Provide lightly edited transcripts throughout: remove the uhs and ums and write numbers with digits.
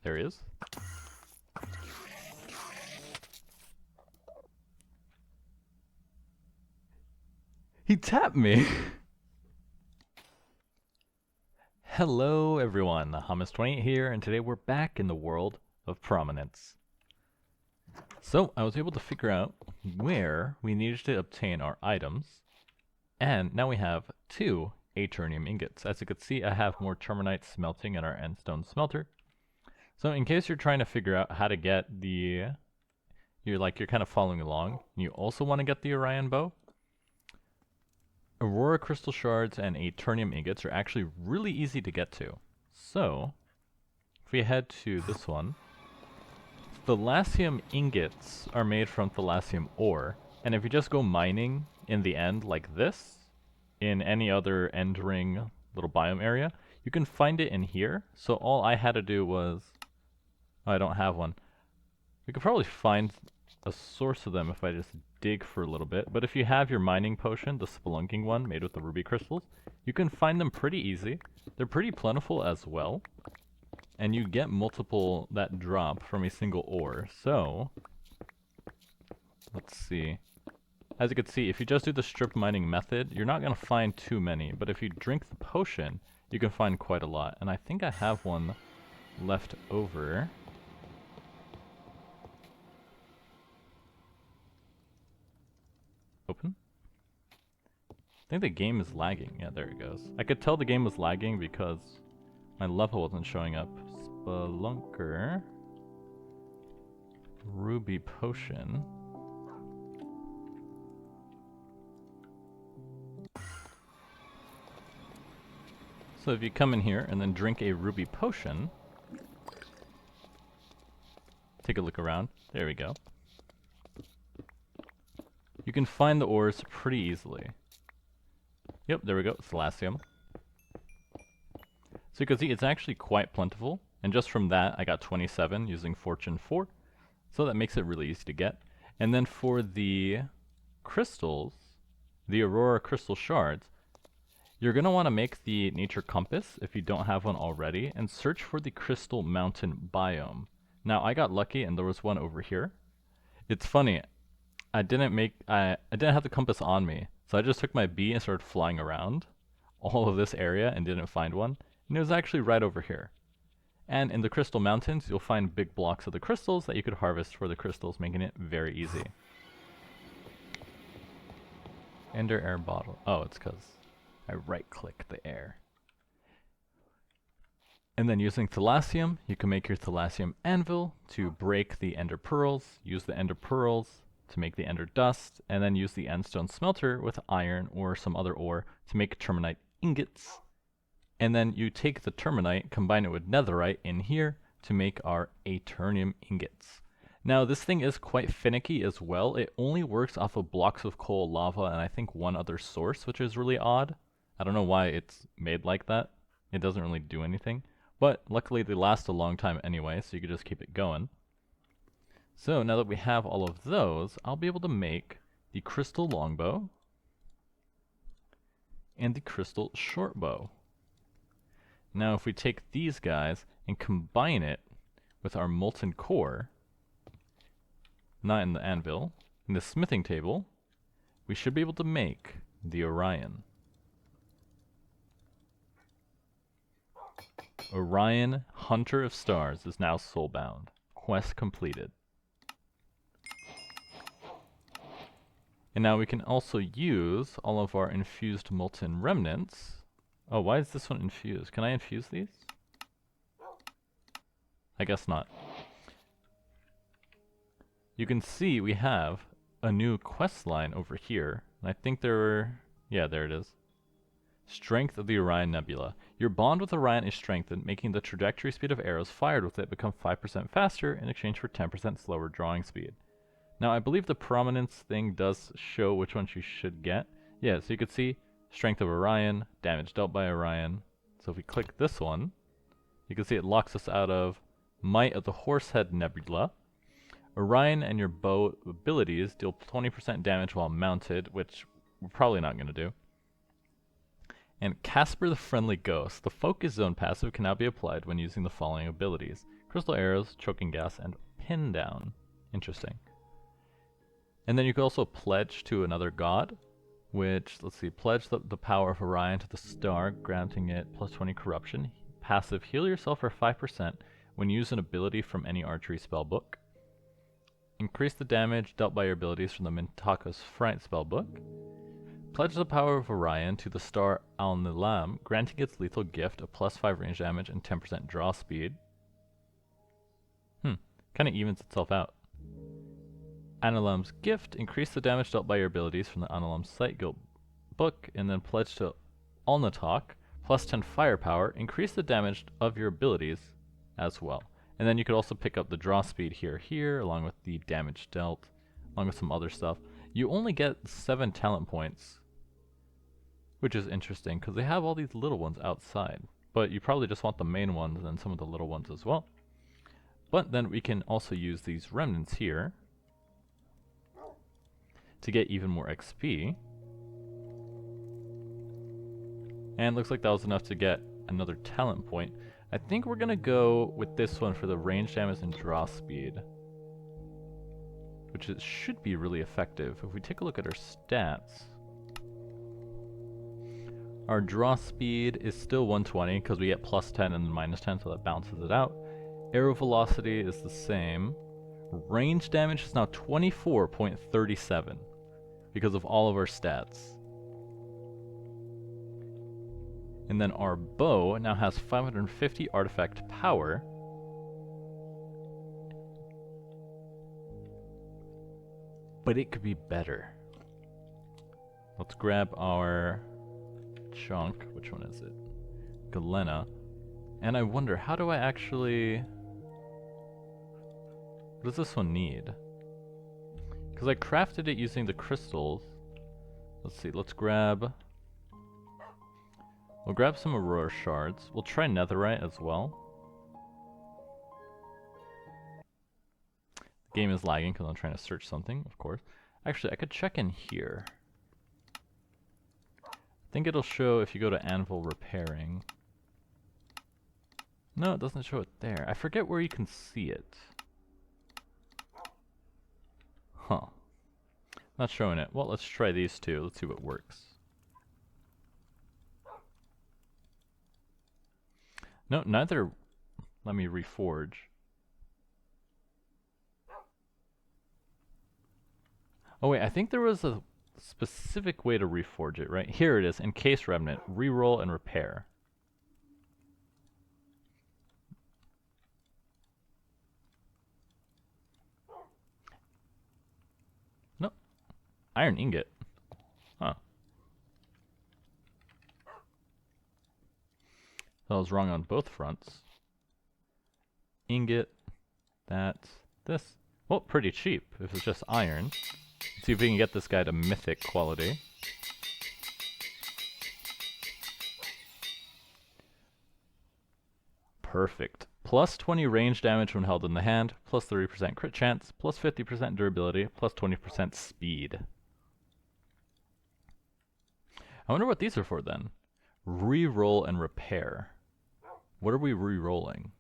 there he is. He tapped me! Hello everyone, Hummus28 here, and today we're back in the world of Prominence. So, I was able to figure out where we needed to obtain our items, and now we have 2 Aeternium ingots. As you can see, I have more Terminite smelting in our Endstone smelter. So in case you're trying to figure out how to get the... You're kind of following along, and you also want to get the Orion bow, Aurora crystal shards and Aeternium ingots are actually really easy to get to. So, if we head to this one, Thalassium ingots are made from Thalassium ore, and if you just go mining in the end like this, in any other end ring little biome area, you can find it in here. So all I had to do was... Oh, I don't have one. We could probably find a source of them if I just dig for a little bit, but if you have your mining potion, the spelunking one made with the ruby crystals, you can find them pretty easy. They're pretty plentiful as well, and you get multiple that drop from a single ore. So let's see. As you can see, if you just do the strip mining method, you're not going to find too many, but if you drink the potion, you can find quite a lot. And I think I have one left over. Open? I think the game is lagging. Yeah, there it goes. I could tell the game was lagging because my level wasn't showing up. Spelunker. Ruby potion. So if you come in here and then drink a ruby potion, take a look around. There we go. You can find the ores pretty easily. Yep, there we go, Thalassium. So you can see it's actually quite plentiful, and just from that I got 27 using Fortune 4, so that makes it really easy to get. And then for the crystals, the Aurora crystal shards, you're going to want to make the nature compass if you don't have one already, and search for the crystal mountain biome. Now I got lucky and there was one over here. It's funny, I didn't have the compass on me, so I just took my bee and started flying around all of this area and didn't find one. And it was actually right over here. And in the Crystal Mountains, you'll find big blocks of the crystals that you could harvest for the crystals, making it very easy. Ender air bottle. Oh, it's because I right-click the air. And then using Thalassium, you can make your Thalassium anvil to break the ender pearls, use the ender pearls to make the ender dust, and then use the endstone smelter with iron or some other ore to make terminite ingots. And then you take the terminite, combine it with netherite in here to make our Aeternium ingots. Now this thing is quite finicky as well. It only works off of blocks of coal, lava, and I think one other source, which is really odd. I don't know why it's made like that. It doesn't really do anything. But luckily they last a long time anyway, so you can just keep it going. So now that we have all of those, I'll be able to make the crystal longbow and the crystal shortbow. Now if we take these guys and combine it with our molten core, not in the anvil, in the smithing table, we should be able to make the Orion. Orion, Hunter of Stars, is now soulbound. Quest completed. And now we can also use all of our infused molten remnants. Oh, why is this one infused? Can I infuse these? I guess not. You can see we have a new quest line over here. And I think there were... Yeah, there it is. Strength of the Orion Nebula. Your bond with Orion is strengthened, making the trajectory speed of arrows fired with it become 5% faster in exchange for 10% slower drawing speed. Now I believe the Prominence thing does show which ones you should get. Yeah, so you can see Strength of Orion, damage dealt by Orion. So if we click this one, you can see it locks us out of Might of the Horsehead Nebula. Orion and your bow abilities deal 20% damage while mounted, which we're probably not going to do. And Casper the Friendly Ghost. The Focus Zone passive can now be applied when using the following abilities. crystal arrows, choking gas, and pin down. Interesting. And then you can also pledge to another god, which, let's see, pledge the power of Orion to the star, granting it plus 20 corruption. Passive, heal yourself for 5% when you use an ability from any archery spellbook. Increase the damage dealt by your abilities from the Mintako's Fright spellbook. Pledge the power of Orion to the star Al-Nilam, granting its lethal gift of plus 5 range damage and 10% draw speed. Kind of evens itself out. Anilam's gift, increase the damage dealt by your abilities from the Anilam Sight Guild book, and then pledge to Alnatok, plus 10 firepower, increase the damage of your abilities as well. And then you could also pick up the draw speed here, along with the damage dealt, along with some other stuff. You only get 7 talent points, which is interesting, because they have all these little ones outside. But you probably just want the main ones and then some of the little ones as well. But then we can also use these remnants here to get even more XP. And looks like that was enough to get another talent point. I think we're gonna go with this one for the range damage and draw speed, which should be really effective. If we take a look at our stats, our draw speed is still 120 because we get plus 10 and then minus 10, so that balances it out. Arrow velocity is the same. Range damage is now 24.37 because of all of our stats. And then our bow now has 550 artifact power. But it could be better. Let's grab our chunk. Which one is it? Galena. And I wonder, how do I actually... What does this one need? Because I crafted it using the crystals. Let's see, let's grab... We'll grab some Aurora shards. We'll try netherite as well. The game is lagging because I'm trying to search something, of course. Actually, I could check in here. I think it'll show if you go to Anvil Repairing. No, it doesn't show it there. I forget where you can see it. Huh. Not showing it. Well, let's try these two. Let's see what works. No, neither let me reforge. Oh wait, I think there was a specific way to reforge it, right? Here it is, Encase Remnant, reroll and repair. No. Iron ingot. Huh. So I was wrong on both fronts. Ingot. That's this. Well, pretty cheap if it's just iron. Let's see if we can get this guy to mythic quality. Perfect. Plus 20 range damage when held in the hand, plus 30% crit chance, plus 50% durability, plus 20% speed. I wonder what these are for then. Reroll and repair. What are we re-rolling?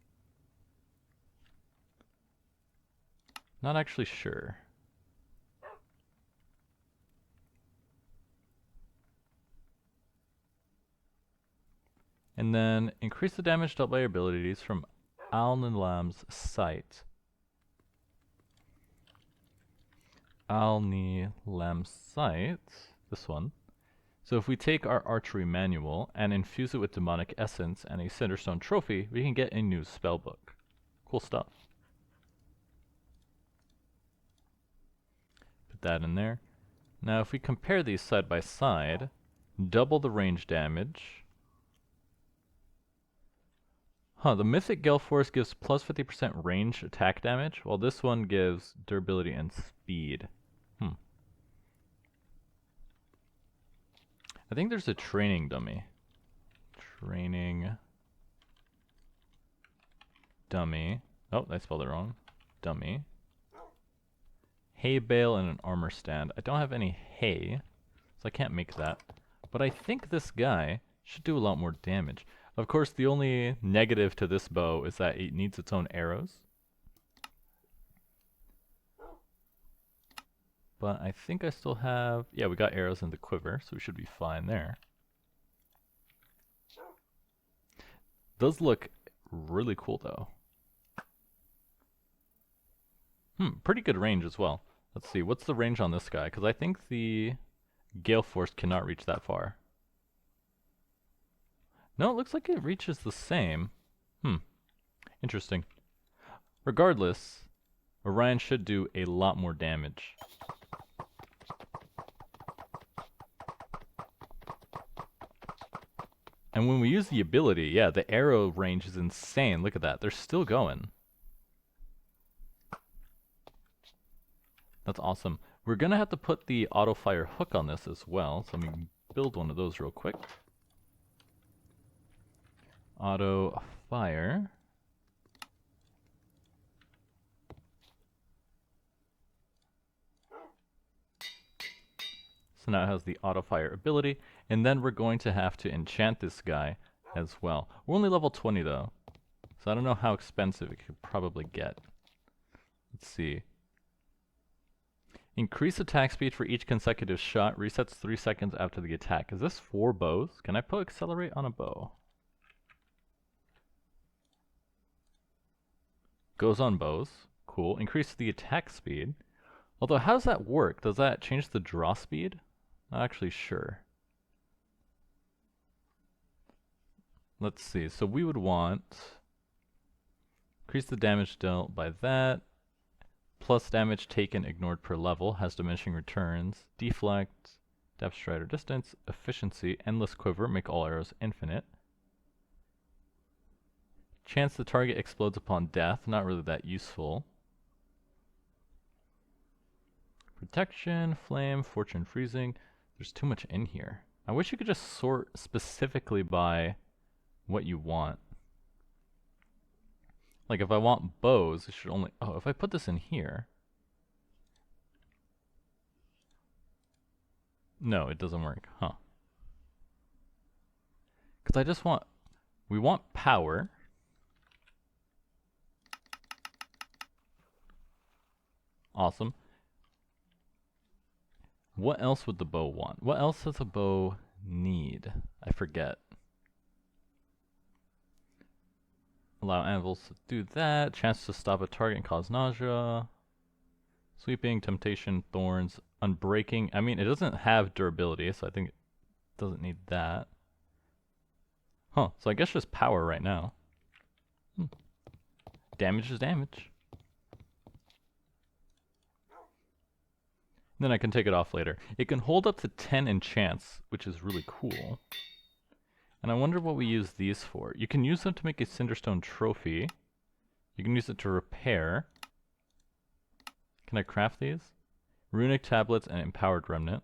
Not actually sure. And then increase the damage dealt by your abilities from Al-Nilam's Sight. Al-Nilam's Sight, this one. So if we take our archery manual and infuse it with demonic essence and a cinderstone trophy, we can get a new spellbook. Cool stuff. Put that in there. Now if we compare these side by side, double the range damage. The Mythic Gale Force gives plus 50% range attack damage, while this one gives durability and speed. I think there's a training dummy. Training dummy. Oh, I spelled it wrong. Dummy. Hay bale and an armor stand. I don't have any hay, so I can't make that. But I think this guy should do a lot more damage. Of course, the only negative to this bow is that it needs its own arrows. But I think I still have... Yeah, we got arrows in the quiver, so we should be fine there. Does look really cool, though. Pretty good range as well. Let's see, what's the range on this guy? Because I think the Gale Force cannot reach that far. No, it looks like it reaches the same. Interesting. Regardless, Orion should do a lot more damage. And when we use the ability, yeah, the arrow range is insane. Look at that. They're still going. That's awesome. We're going to have to put the auto-fire hook on this as well. So let me build one of those real quick. Auto-fire. So now it has the auto-fire ability. And then we're going to have to enchant this guy as well. We're only level 20 though. So I don't know how expensive it could probably get. Let's see. Increase attack speed for each consecutive shot. Resets 3 seconds after the attack. Is this 4 bows? Can I put accelerate on a bow? Goes on bows. Cool. Increase the attack speed. Although, how does that work? Does that change the draw speed? Not actually sure. Let's see. So we would want... Increase the damage dealt by that. Plus damage taken ignored per level. Has diminishing returns. Deflect. Depth, stride, or distance. Efficiency. Endless quiver. Make all arrows infinite. Chance the target explodes upon death. Not really that useful. Protection. Flame. Fortune freezing. There's too much in here. I wish you could just sort specifically by what you want. Like if I want bows, it should only... Oh, if I put this in here... No, it doesn't work. Huh. Because I just want... We want power. Awesome. What else would the bow want? What else does a bow need? I forget. Allow anvils to do that. Chance to stop a target and cause nausea. Sweeping, temptation, thorns, unbreaking. I mean, it doesn't have durability, so I think it doesn't need that. Huh, so I guess just power right now. Damage is damage. Then I can take it off later. It can hold up to 10 enchants, which is really cool. And I wonder what we use these for. You can use them to make a Cinderstone trophy. You can use it to repair. Can I craft these? Runic tablets and empowered remnant.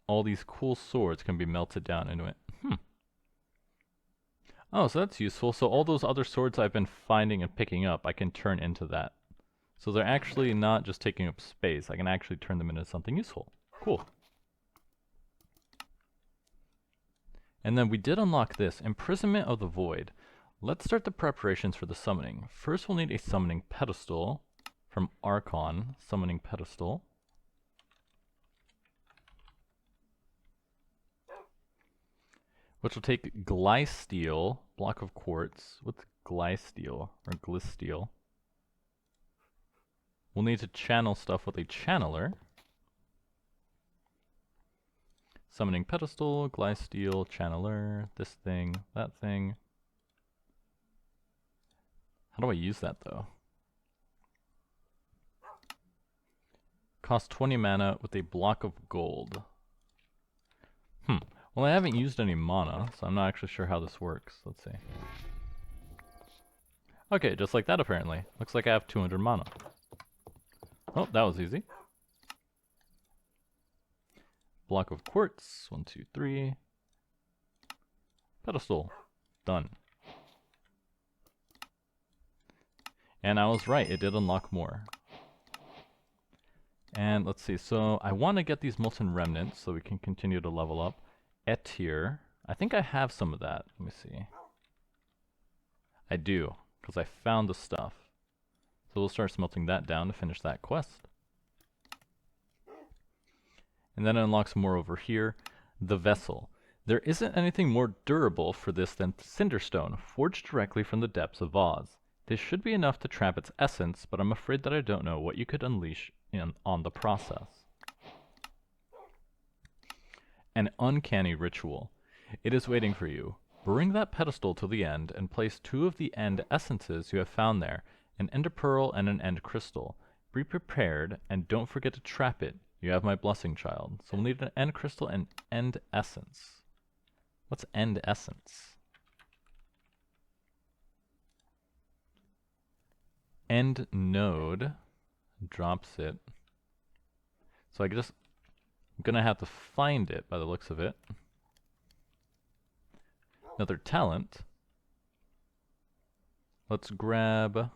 All these cool swords can be melted down into it. Oh, so that's useful. So all those other swords I've been finding and picking up, I can turn into that. So they're actually not just taking up space. I can actually turn them into something useful. Cool. And then we did unlock this, Imprisonment of the Void. Let's start the preparations for the summoning. First we'll need a summoning pedestal from Archon, summoning pedestal. Which will take Glysteel, block of quartz. What's Glysteel or Glysteel? We'll need to channel stuff with a channeler. Summoning pedestal, Glysteel, channeler, this thing, that thing. How do I use that though? Cost 20 mana with a block of gold. Well, I haven't used any mana, so I'm not actually sure how this works. Let's see. Okay, just like that apparently. Looks like I have 200 mana. Oh, that was easy. Block of quartz. 1, 2, 3. Pedestal. Done. And I was right, it did unlock more. And let's see, so I want to get these molten remnants so we can continue to level up. Etir. I think I have some of that. Let me see. I do, because I found the stuff. So we'll start smelting that down to finish that quest. And then it unlocks more over here. The vessel. There isn't anything more durable for this than Cinderstone, forged directly from the depths of Oz. This should be enough to trap its essence, but I'm afraid that I don't know what you could unleash on the process. An uncanny ritual. It is waiting for you. Bring that pedestal to the end and place 2 of the end essences you have found there, an ender pearl and an end crystal. Be prepared and don't forget to trap it. You have my blessing, child. So we'll need an end crystal and end essence. What's end essence? End node drops it. So I'm gonna have to find it by the looks of it. Another talent. Let's grab...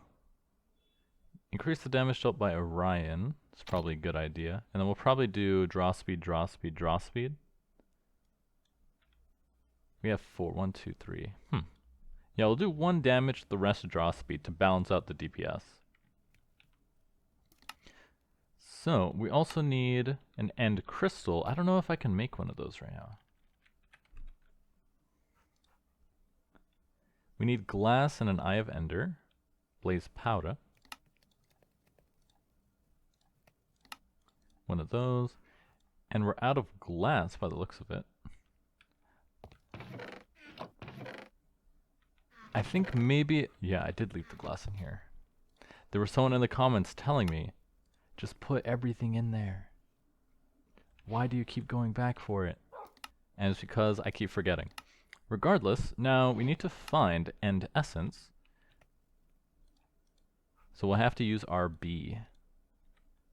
Increase the damage dealt by Orion. It's probably a good idea. And then we'll probably do draw speed, draw speed, draw speed. We have 4. 1, 2, 3. Yeah, we'll do 1 damage, the rest draw speed to balance out the DPS. So, we also need an end crystal. I don't know if I can make one of those right now. We need glass and an Eye of Ender. Blaze powder. One of those. And we're out of glass by the looks of it. I think maybe... Yeah, I did leave the glass in here. There was someone in the comments telling me, just put everything in there. Why do you keep going back for it? And it's because I keep forgetting. Regardless, now we need to find end essence. So we'll have to use our B.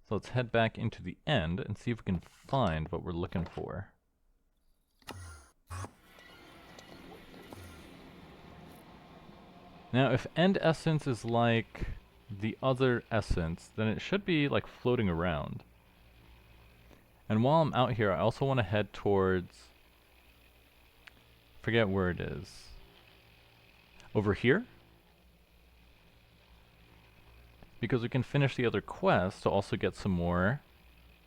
So let's head back into the end and see if we can find what we're looking for. Now, if end essence is like the other essence, then it should be like floating around. And while I'm out here, I also want to head towards... Forget where it is. Over here? Because we can finish the other quest to also get some more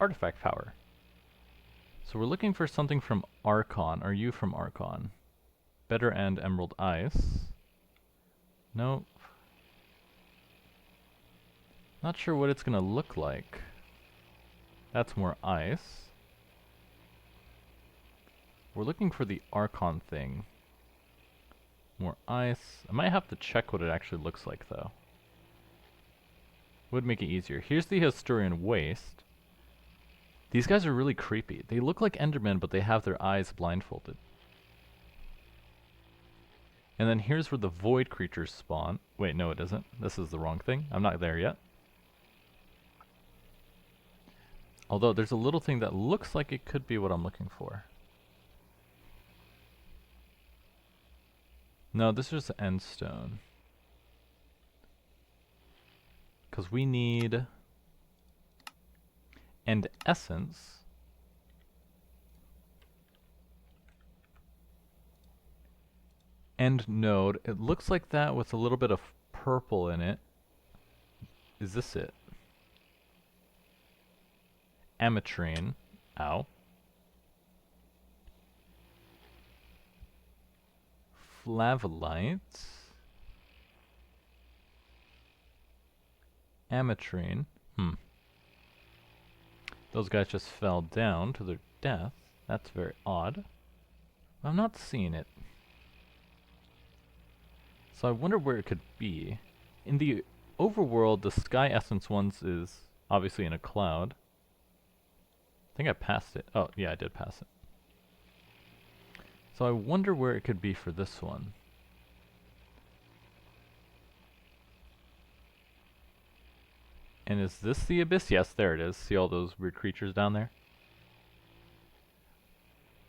artifact power. So we're looking for something from Archon. Are you from Archon? Better and Emerald Ice. Nope. Not sure what it's gonna look like. That's more ice. We're looking for the Archon thing. More ice. I might have to check what it actually looks like though. Would make it easier. Here's the Historian Waste. These guys are really creepy. They look like Endermen, but they have their eyes blindfolded. And then here's where the void creatures spawn. Wait, no it isn't. This is the wrong thing. I'm not there yet. Although there's a little thing that looks like it could be what I'm looking for. No, this is end stone. Because we need end essence. End node. It looks like that with a little bit of purple in it. Is this it? Ametrine. Ow. Flavolite. Ametrine. Those guys just fell down to their death. That's very odd. I'm not seeing it. So I wonder where it could be. In the overworld, the sky essence ones is obviously in a cloud. I think I passed it. Oh, yeah, I did pass it. So I wonder where it could be for this one. And is this the abyss? Yes, there it is. See all those weird creatures down there?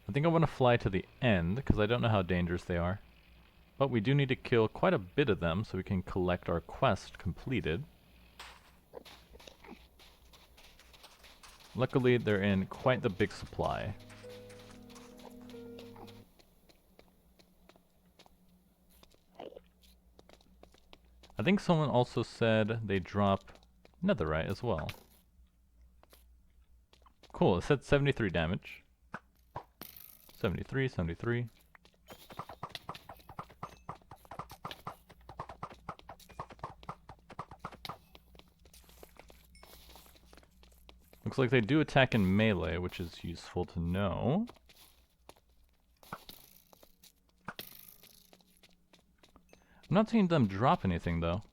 I think I want to fly to the end, because I don't know how dangerous they are. But we do need to kill quite a bit of them so we can collect our quest completed. Luckily, they're in quite the big supply. I think someone also said they drop netherite as well. Cool, it said 73 damage. 73, 73. Looks like they do attack in melee, which is useful to know. I'm not seeing them drop anything though.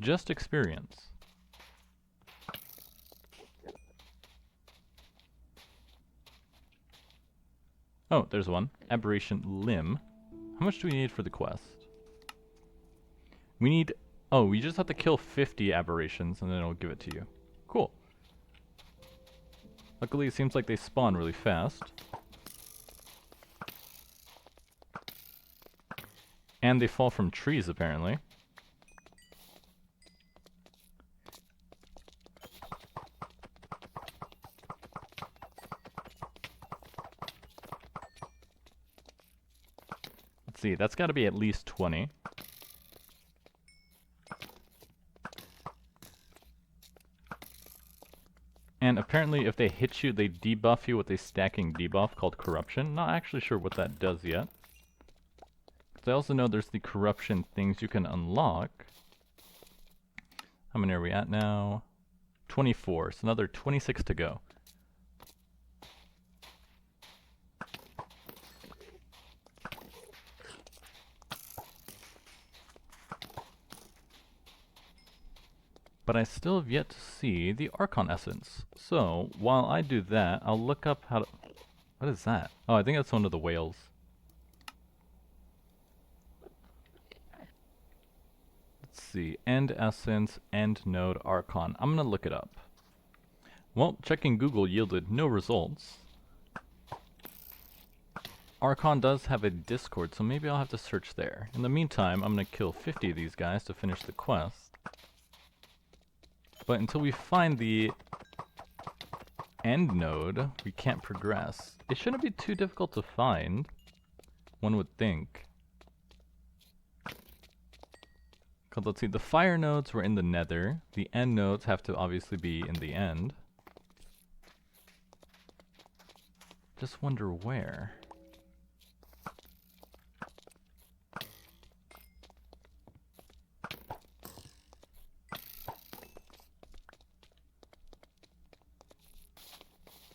Just experience. Oh, there's one. Aberration Limb. How much do we need for the quest? We need... Oh, we just have to kill 50 aberrations and then it'll give it to you. Cool. Luckily, it seems like they spawn really fast. And they fall from trees, apparently. Let's see, that's got to be at least 20. And apparently if they hit you, they debuff you with a stacking debuff called Corruption. Not actually sure what that does yet. Because I also know there's the Corruption things you can unlock. How many are we at now? 24, so another 26 to go. But I still have yet to see the Archon Essence. So, while I do that, I'll look up how to... What is that? Oh, I think that's one of the whales. Let's see. End Essence, End Node Archon. I'm gonna look it up. Well, checking Google yielded no results. Archon does have a Discord, so maybe I'll have to search there. In the meantime, I'm gonna kill 50 of these guys to finish the quest. But until we find the end node, we can't progress. It shouldn't be too difficult to find, one would think. Because let's see, the fire nodes were in the nether. The end nodes have to obviously be in the end. Just wonder where.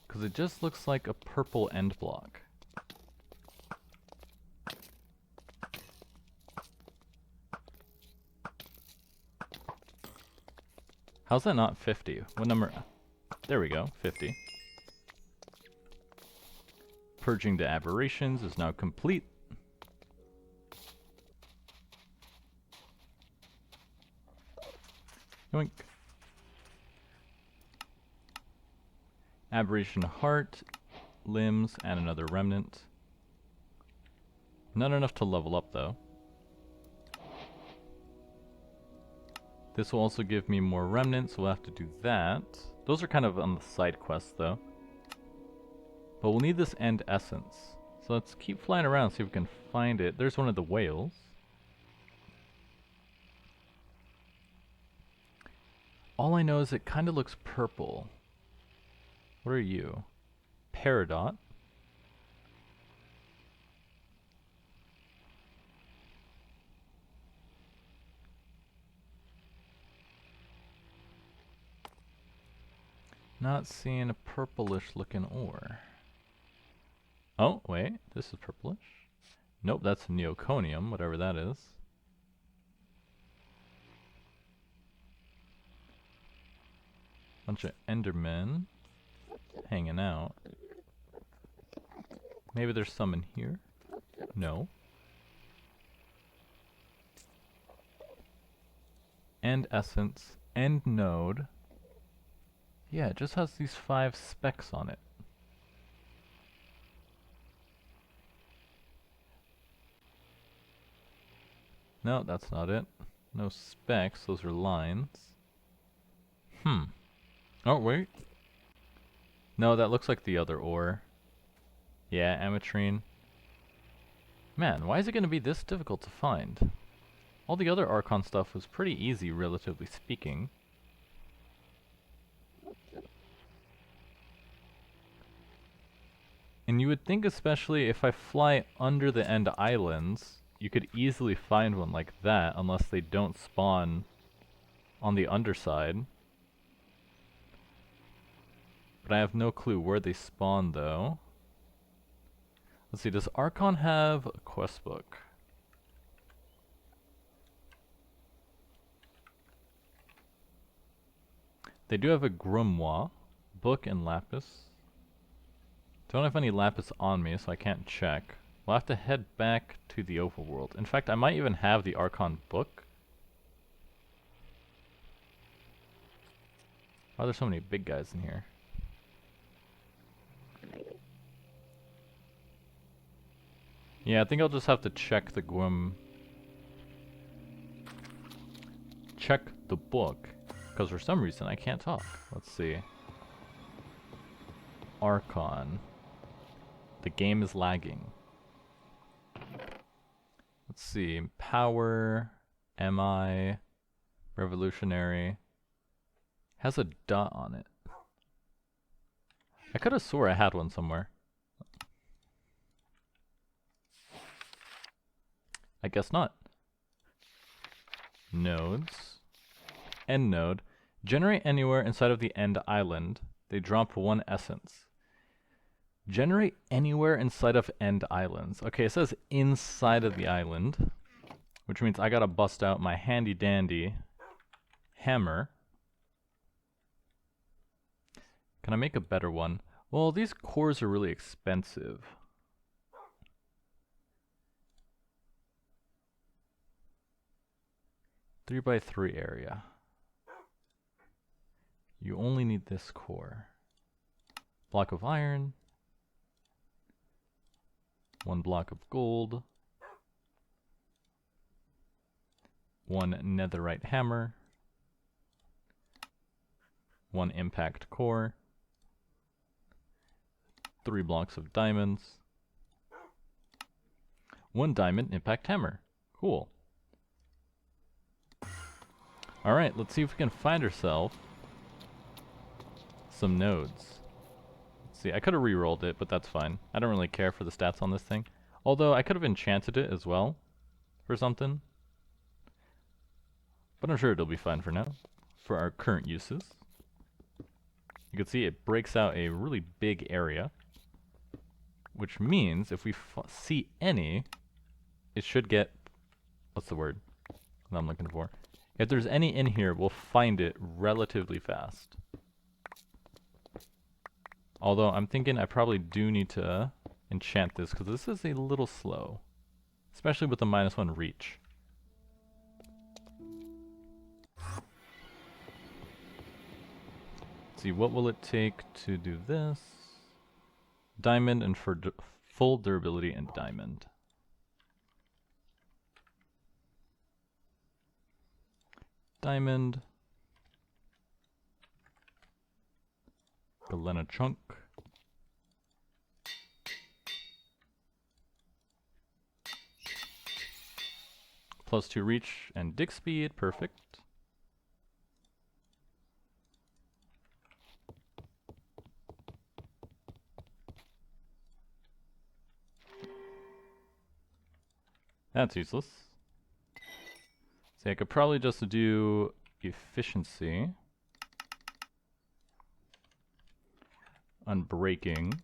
Because it just looks like a purple end block. How's that not 50? What number? There we go, 50. Purging the aberrations is now complete. Yoink. Aberration heart, limbs, and another remnant. Not enough to level up though. This will also give me more remnants, so we'll have to do that. Those are kind of on the side quests though. But we'll need this end essence. So let's keep flying around, see if we can find it. There's one of the whales. All I know is it kind of looks purple. What are you? Peridot. Not seeing a purplish looking ore. Oh, wait, this is purplish. Nope, that's neoconium, whatever that is. Bunch of endermen hanging out. Maybe there's some in here? No. End essence, end node. Yeah, it just has these 5 specks on it. No, that's not it. No specks, those are lines. Oh, wait. No, that looks like the other ore. Yeah, ametrine. Man, why is it going to be this difficult to find? all the other Archon stuff was pretty easy, relatively speaking. And you would think, especially if I fly under the end islands, you could easily find one like that, unless they don't spawn on the underside. But I have no clue where they spawn, though. Let's see, does Archon have a quest book? They do have a grimoire, book, and lapis. Don't have any lapis on me, so I can't check. We'll have to head back to the overworld. In fact, I might even have the Archon book. Why are there so many big guys in here? Yeah, I think I'll just have to check the check the book, because for some reason I can't talk. Let's see. Archon. The game is lagging. Let's see. Power, MI, Revolutionary. Has a dot on it. I could have swore I had one somewhere. I guess not. Nodes. End node. Generate anywhere inside of the end island. They drop 1 essence. Generate anywhere inside of end islands. Okay, it says inside of the island, which means I gotta bust out my handy dandy hammer. Can I make a better one? Well, these cores are really expensive. Three by 3 area. You only need this core. Block of iron. 1 block of gold. 1 netherite hammer. 1 impact core. 3 blocks of diamonds. 1 diamond impact hammer. Cool. Alright, let's see if we can find ourselves some nodes. Let's see, I could have re-rolled it, but that's fine. I don't really care for the stats on this thing. Although, I could have enchanted it as well for something. But I'm sure it'll be fine for now, for our current uses. You can see it breaks out a really big area, which means if we see any, it should get, what's the word that I'm looking for? If there's any in here, we'll find it relatively fast. Although I'm thinking I probably do need to enchant this, because this is a little slow. Especially with the -1 reach. Let's see, what will it take to do this? Diamond and for full durability and diamond. Diamond. Galena chunk. +2 reach and dig speed, perfect. That's useless. See, I could probably just do efficiency. Unbreaking.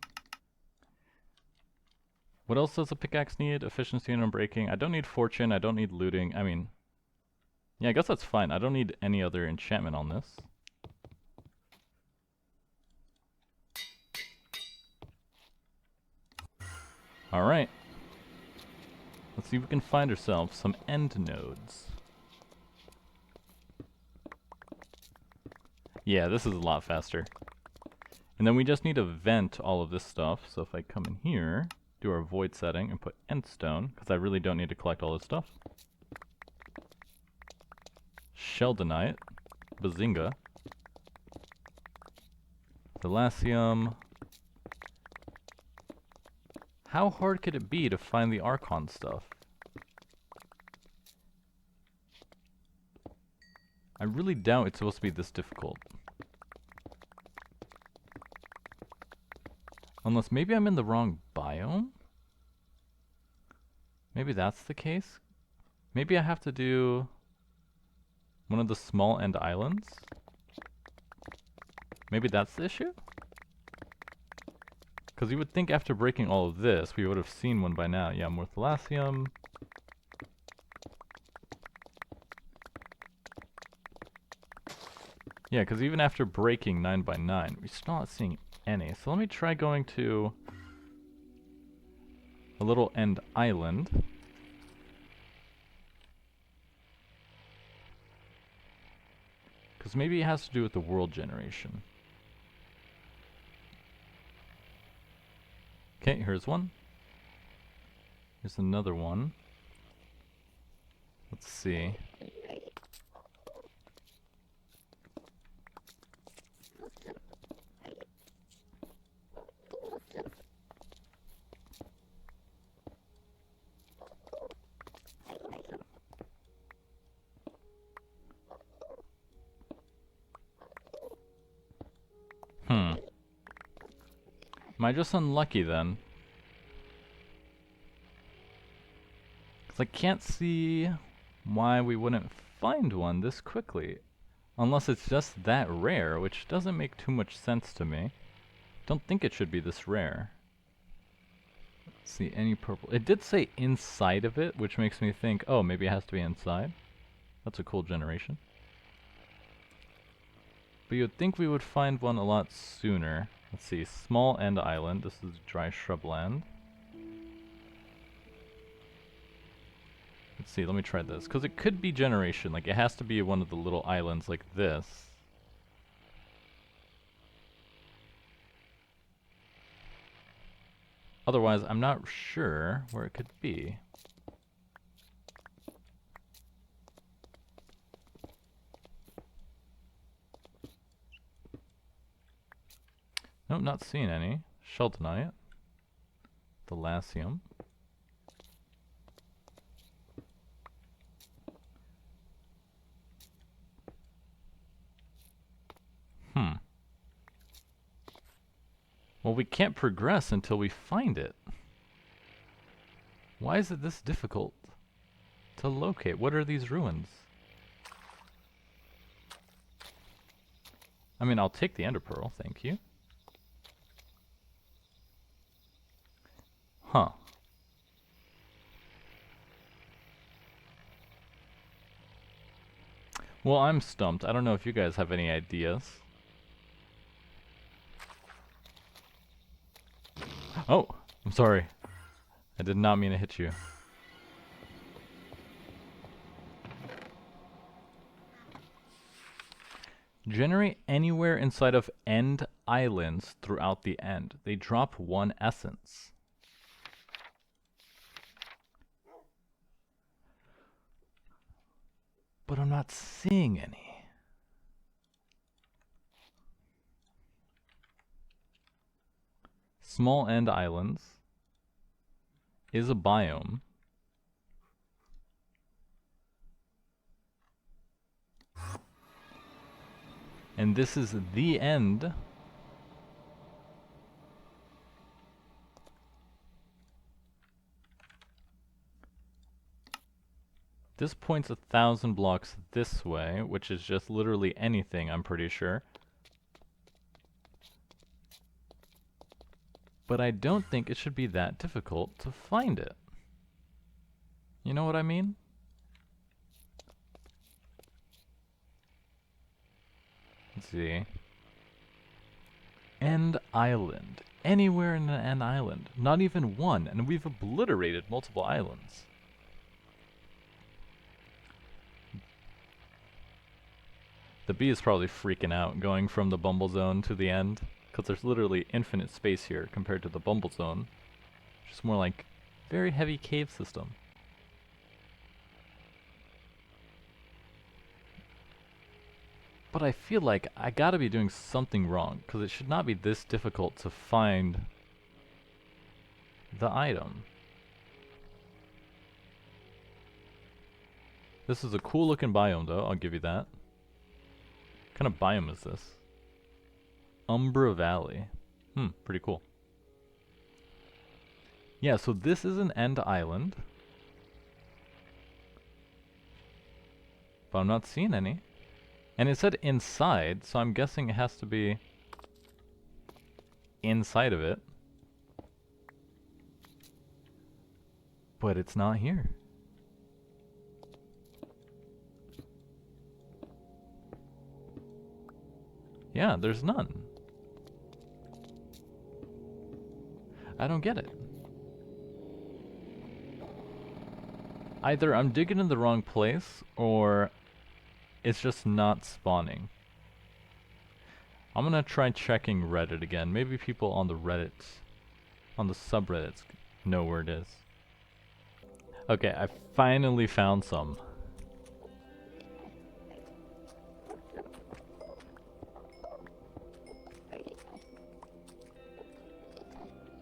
What else does a pickaxe need? Efficiency and unbreaking. I don't need fortune, I don't need looting. I mean, yeah, I guess that's fine. I don't need any other enchantment on this. Alright. Let's see if we can find ourselves some end nodes. Yeah, this is a lot faster. And then we just need to vent all of this stuff. So if I come in here, do our void setting, and put end stone, because I really don't need to collect all this stuff. Sheldonite. Bazinga. Thalassium. How hard could it be to find the Archon stuff? I really doubt it's supposed to be this difficult. Unless maybe I'm in the wrong biome? Maybe that's the case? Maybe I have to do one of the small end islands? Maybe that's the issue? Because you would think after breaking all of this, we would have seen one by now. Yeah, more thalassium. Yeah, because even after breaking 9 by 9, we're still not seeing any. So let me try going to a little end island. Because maybe it has to do with the world generation. Okay, here's one. Here's another one. Let's see. Am I just unlucky then? Because I can't see why we wouldn't find one this quickly. Unless it's just that rare, which doesn't make too much sense to me. Don't think it should be this rare. Let's see, any purple. It did say inside of it, which makes me think, oh, maybe it has to be inside. That's a cool generation. But you'd think we would find one a lot sooner. Let's see, small end island. This is dry shrubland. Let's see, let me try this. Because it could be generation. Like, it has to be one of the little islands like this. Otherwise, I'm not sure where it could be. Nope, not seeing any. Sheldonite. Thalassium. Well, we can't progress until we find it. Why is it this difficult to locate? What are these ruins? I mean, I'll take the ender pearl, thank you. Huh. Well, I'm stumped. I don't know if you guys have any ideas. Oh, I'm sorry. I did not mean to hit you. Generate anywhere inside of end islands throughout the end. They drop 1 essence. But I'm not seeing any. Small end islands is a biome. And this is the end. This points 1,000 blocks this way, which is just literally anything, I'm pretty sure. But I don't think it should be that difficult to find it. You know what I mean? Let's see. End island. Anywhere in an end island. Not even one, and we've obliterated multiple islands. The bee is probably freaking out going from the Bumble Zone to the end, because there's literally infinite space here compared to the Bumble Zone. Just more like very heavy cave system. But I feel like I gotta be doing something wrong, because it should not be this difficult to find the item. This is a cool looking biome though, I'll give you that. kind of biome is this? Umbra Valley. Pretty cool. Yeah, so this is an end island. But I'm not seeing any. And it said inside, so I'm guessing it has to be inside of it. But it's not here. Yeah, there's none. I don't get it. Either I'm digging in the wrong place, or it's just not spawning. I'm gonna try checking Reddit again. Maybe people on the Reddit, on the subreddits, know where it is. Okay, I finally found some.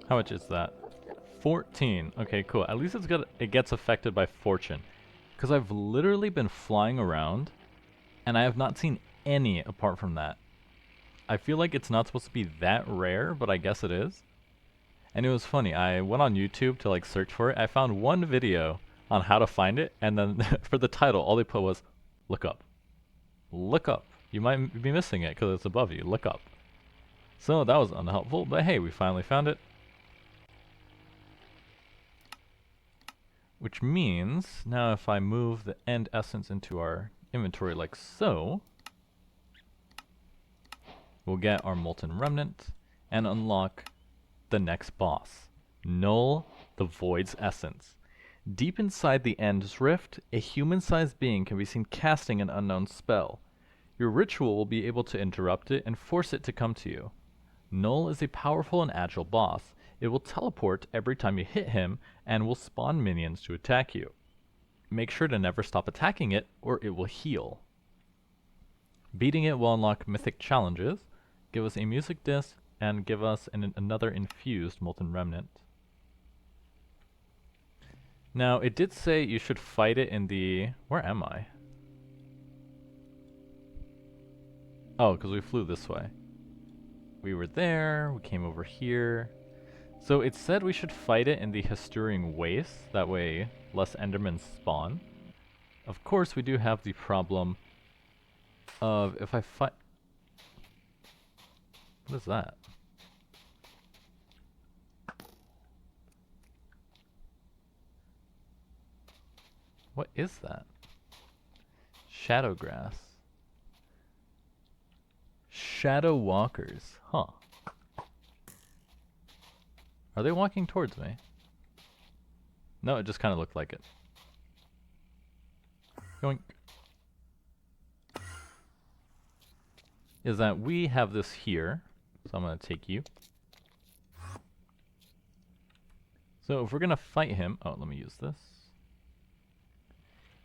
How much is that? 14. Okay, cool. At least it gets affected by fortune. Because I've literally been flying around, and I have not seen any apart from that. I feel like it's not supposed to be that rare, but I guess it is. And it was funny. I went on YouTube to like search for it. I found one video on how to find it, and then for the title, all they put was, look up. Look up. You might be missing it because it's above you. Look up. So that was unhelpful, but hey, we finally found it. Which means, now if I move the end essence into our inventory like so, we'll get our Molten Remnant and unlock the next boss, Null, the Void's Essence. Deep inside the End's Rift, a human-sized being can be seen casting an unknown spell. Your ritual will be able to interrupt it and force it to come to you. Null is a powerful and agile boss. It will teleport every time you hit him and will spawn minions to attack you. Make sure to never stop attacking it or it will heal. Beating it will unlock mythic challenges, give us a music disc, and give us another infused Molten Remnant. Now, it did say you should fight it in the... Where am I? Oh, because we flew this way. We were there, we came over here. So it said we should fight it in the Hysturian Waste, that way less Endermen spawn. Of course, we do have the problem of if I fight... What is that? What is that? Shadow grass. Shadow walkers. Huh. Are they walking towards me? No, it just kind of looked like it. Yoink. Is that we have this here. So I'm going to take you. So if we're going to fight him... Oh, let me use this.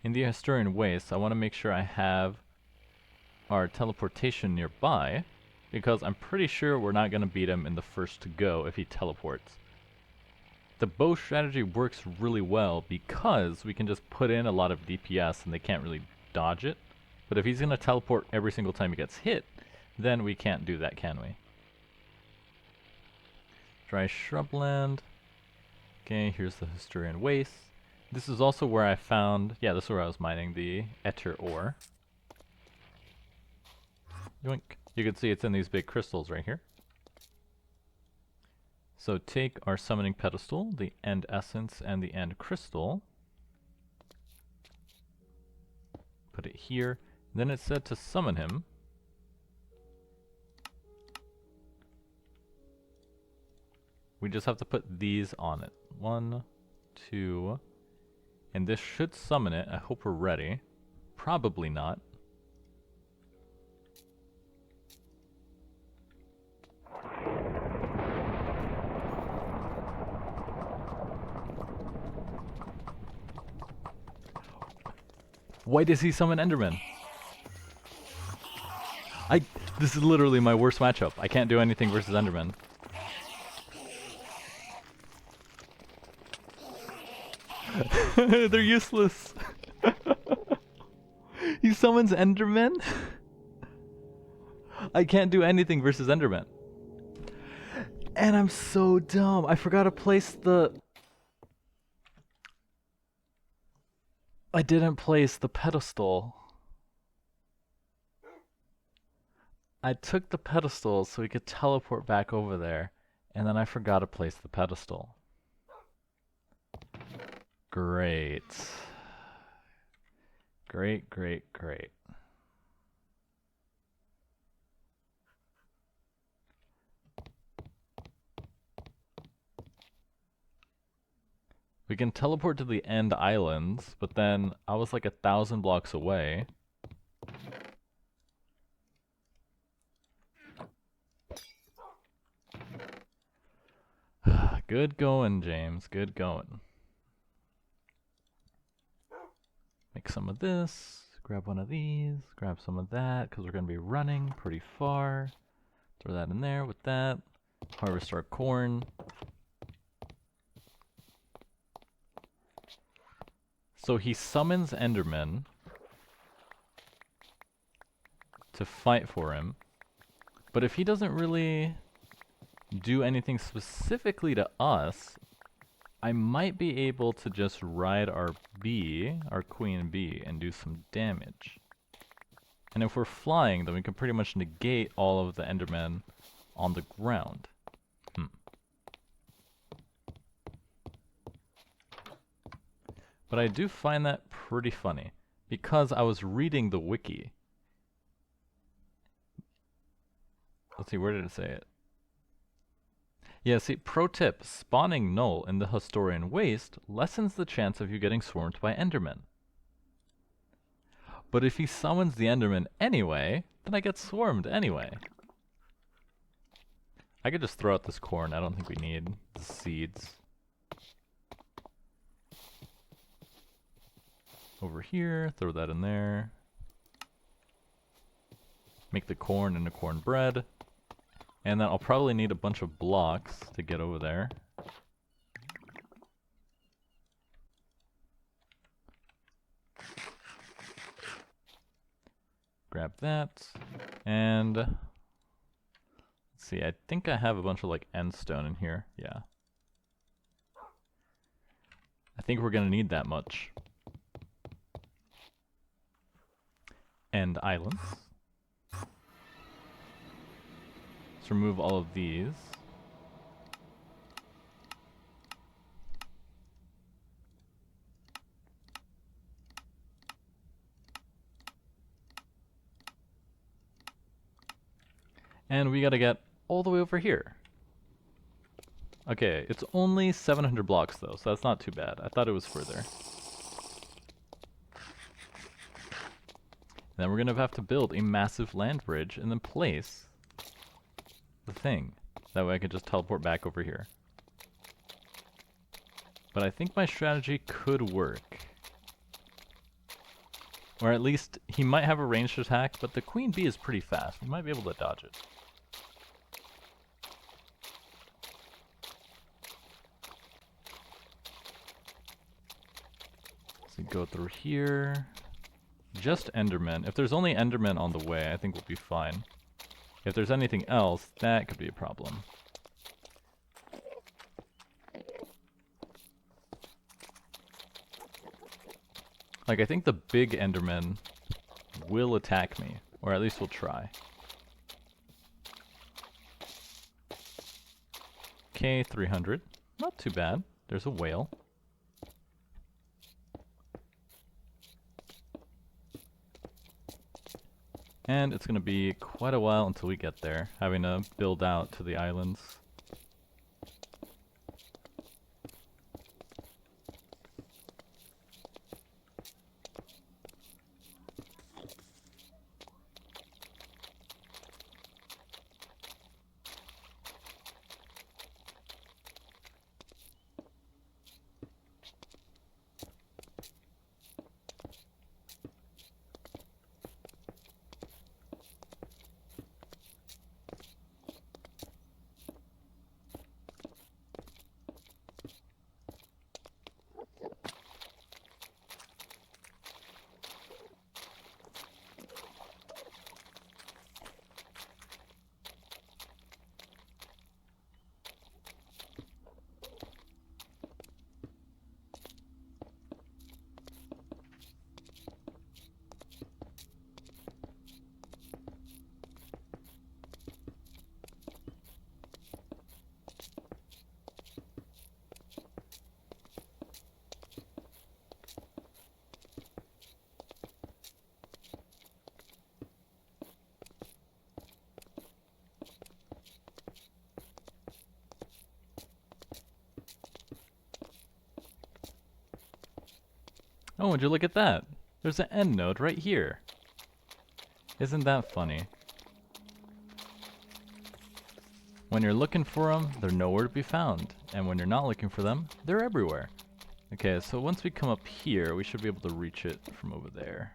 In the Hysturian Waste, I want to make sure I have our teleportation nearby, because I'm pretty sure we're not going to beat him in the first to go if he teleports. The bow strategy works really well because we can just put in a lot of DPS and they can't really dodge it. But if he's going to teleport every single time he gets hit, then we can't do that, can we? Dry shrubland. Okay, here's the Hysturian Waste. This is also where I found, yeah, this is where I was mining the Ether ore. Yoink. You can see it's in these big crystals right here. So take our summoning pedestal, the end essence, and the end crystal. Put it here. Then it said to summon him. We just have to put these on it. 1, 2... And this should summon it. I hope we're ready. Probably not. Why does he summon Enderman? This is literally my worst matchup. I can't do anything versus Enderman. They're useless. He summons Endermen? I can't do anything versus Enderman. And I'm so dumb. I forgot to place the... I didn't place the pedestal. I took the pedestal so we could teleport back over there, and then I forgot to place the pedestal. Great. Great, great, great. We can teleport to the end islands, but then I was like 1,000 blocks away. Good going, James. Good going. Make some of this. Grab one of these. Grab some of that, because we're going to be running pretty far. Throw that in there with that. Harvest our corn. So he summons Endermen to fight for him. But if he doesn't really do anything specifically to us, I might be able to just ride our bee, our queen bee, and do some damage. And if we're flying, then we can pretty much negate all of the Endermen on the ground. But I do find that pretty funny, because I was reading the wiki. Let's see, where did it say it? Yeah, see, pro tip, spawning Null in the Historian Waste lessens the chance of you getting swarmed by Endermen. But if he summons the Enderman anyway, then I get swarmed anyway. I could just throw out this corn, I don't think we need the seeds. Over here, throw that in there. Make the corn into cornbread. And then I'll probably need a bunch of blocks to get over there. Grab that. And let's see, I think I have a bunch of like end stone in here. Yeah. I think we're gonna need that much. End islands. Let's remove all of these. And we gotta get all the way over here. Okay, it's only 700 blocks though, so that's not too bad. I thought it was further. Then we're gonna have to build a massive land bridge and then place the thing. That way I can just teleport back over here. But I think my strategy could work. Or at least, he might have a ranged attack, but the queen bee is pretty fast. We might be able to dodge it. So go through here. Just Endermen. If there's only Endermen on the way, I think we'll be fine. If there's anything else, that could be a problem. Like, I think the big Endermen will attack me, or at least will try. Okay, 300. Not too bad. There's a whale. And it's going to be quite a while until we get there, having to build out to the islands. Oh, would you look at that? There's an end node right here. Isn't that funny? When you're looking for them, they're nowhere to be found. And when you're not looking for them, they're everywhere. Okay, so once we come up here, we should be able to reach it from over there.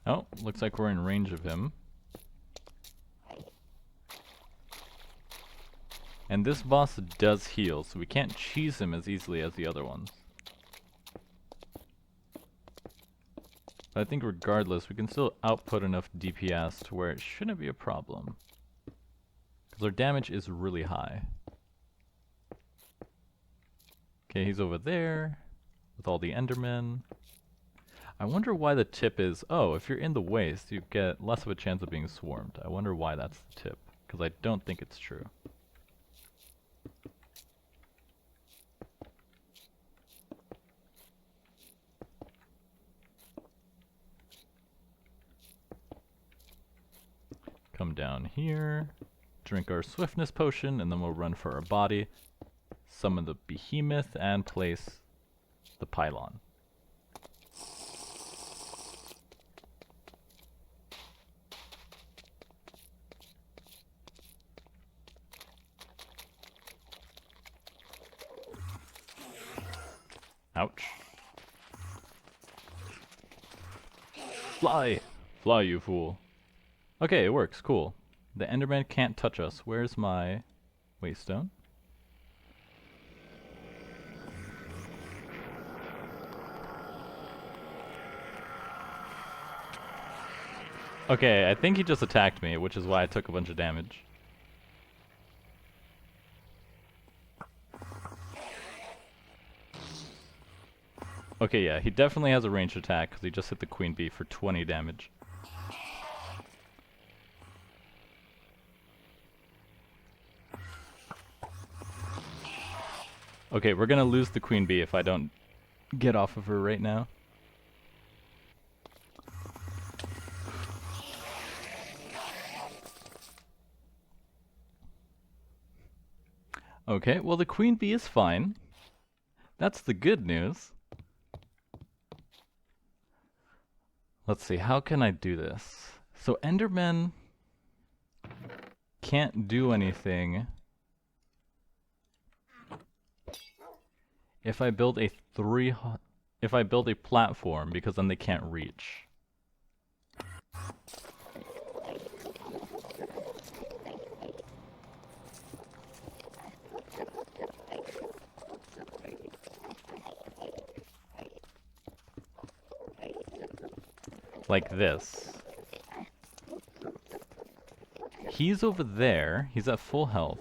Oh, looks like we're in range of him. And this boss does heal, so we can't cheese him as easily as the other ones. But I think regardless, we can still output enough DPS to where it shouldn't be a problem. Because our damage is really high. Okay, he's over there with all the Endermen. I wonder why the tip is, oh, if you're in the waste, you get less of a chance of being swarmed. I wonder why that's the tip, because I don't think it's true. Come down here, drink our swiftness potion, and then we'll run for our body, summon the behemoth, and place the pylon. Ouch. Fly! Fly, you fool. Okay, it works. Cool. The Enderman can't touch us. Where's my waystone? Okay, I think he just attacked me, which is why I took a bunch of damage. Okay, yeah, he definitely has a ranged attack because he just hit the queen bee for 20 damage. Okay, we're gonna lose the queen bee if I don't get off of her right now. Okay, well the queen bee is fine. That's the good news. Let's see, how can I do this? So Endermen can't do anything if I build a platform, because then they can't reach. Like this. He's over there, he's at full health.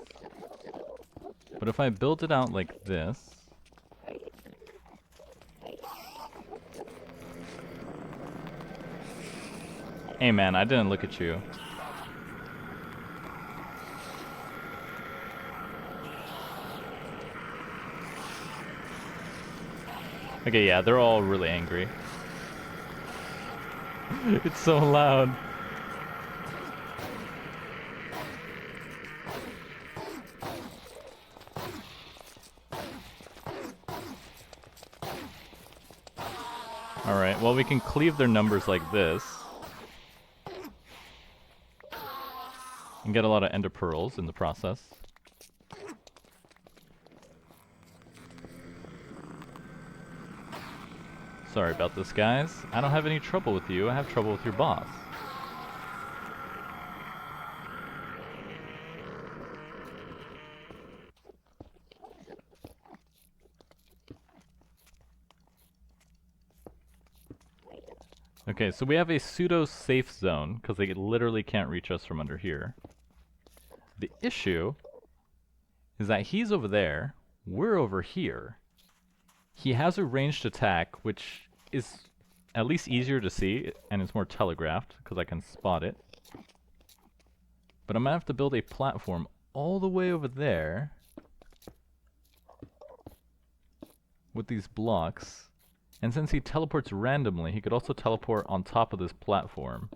But if I build it out like this, hey man, I didn't look at you. Okay, yeah, they're all really angry. It's so loud. Alright, well we can cleave their numbers like this. And get a lot of ender pearls in the process. Sorry about this, guys. I don't have any trouble with you, I have trouble with your boss. Okay, so we have a pseudo-safe zone, because they literally can't reach us from under here. The issue is that he's over there, we're over here. He has a ranged attack, which is at least easier to see, and it's more telegraphed, because I can spot it. But I'm going to have to build a platform all the way over there with these blocks. And since he teleports randomly, he could also teleport on top of this platform.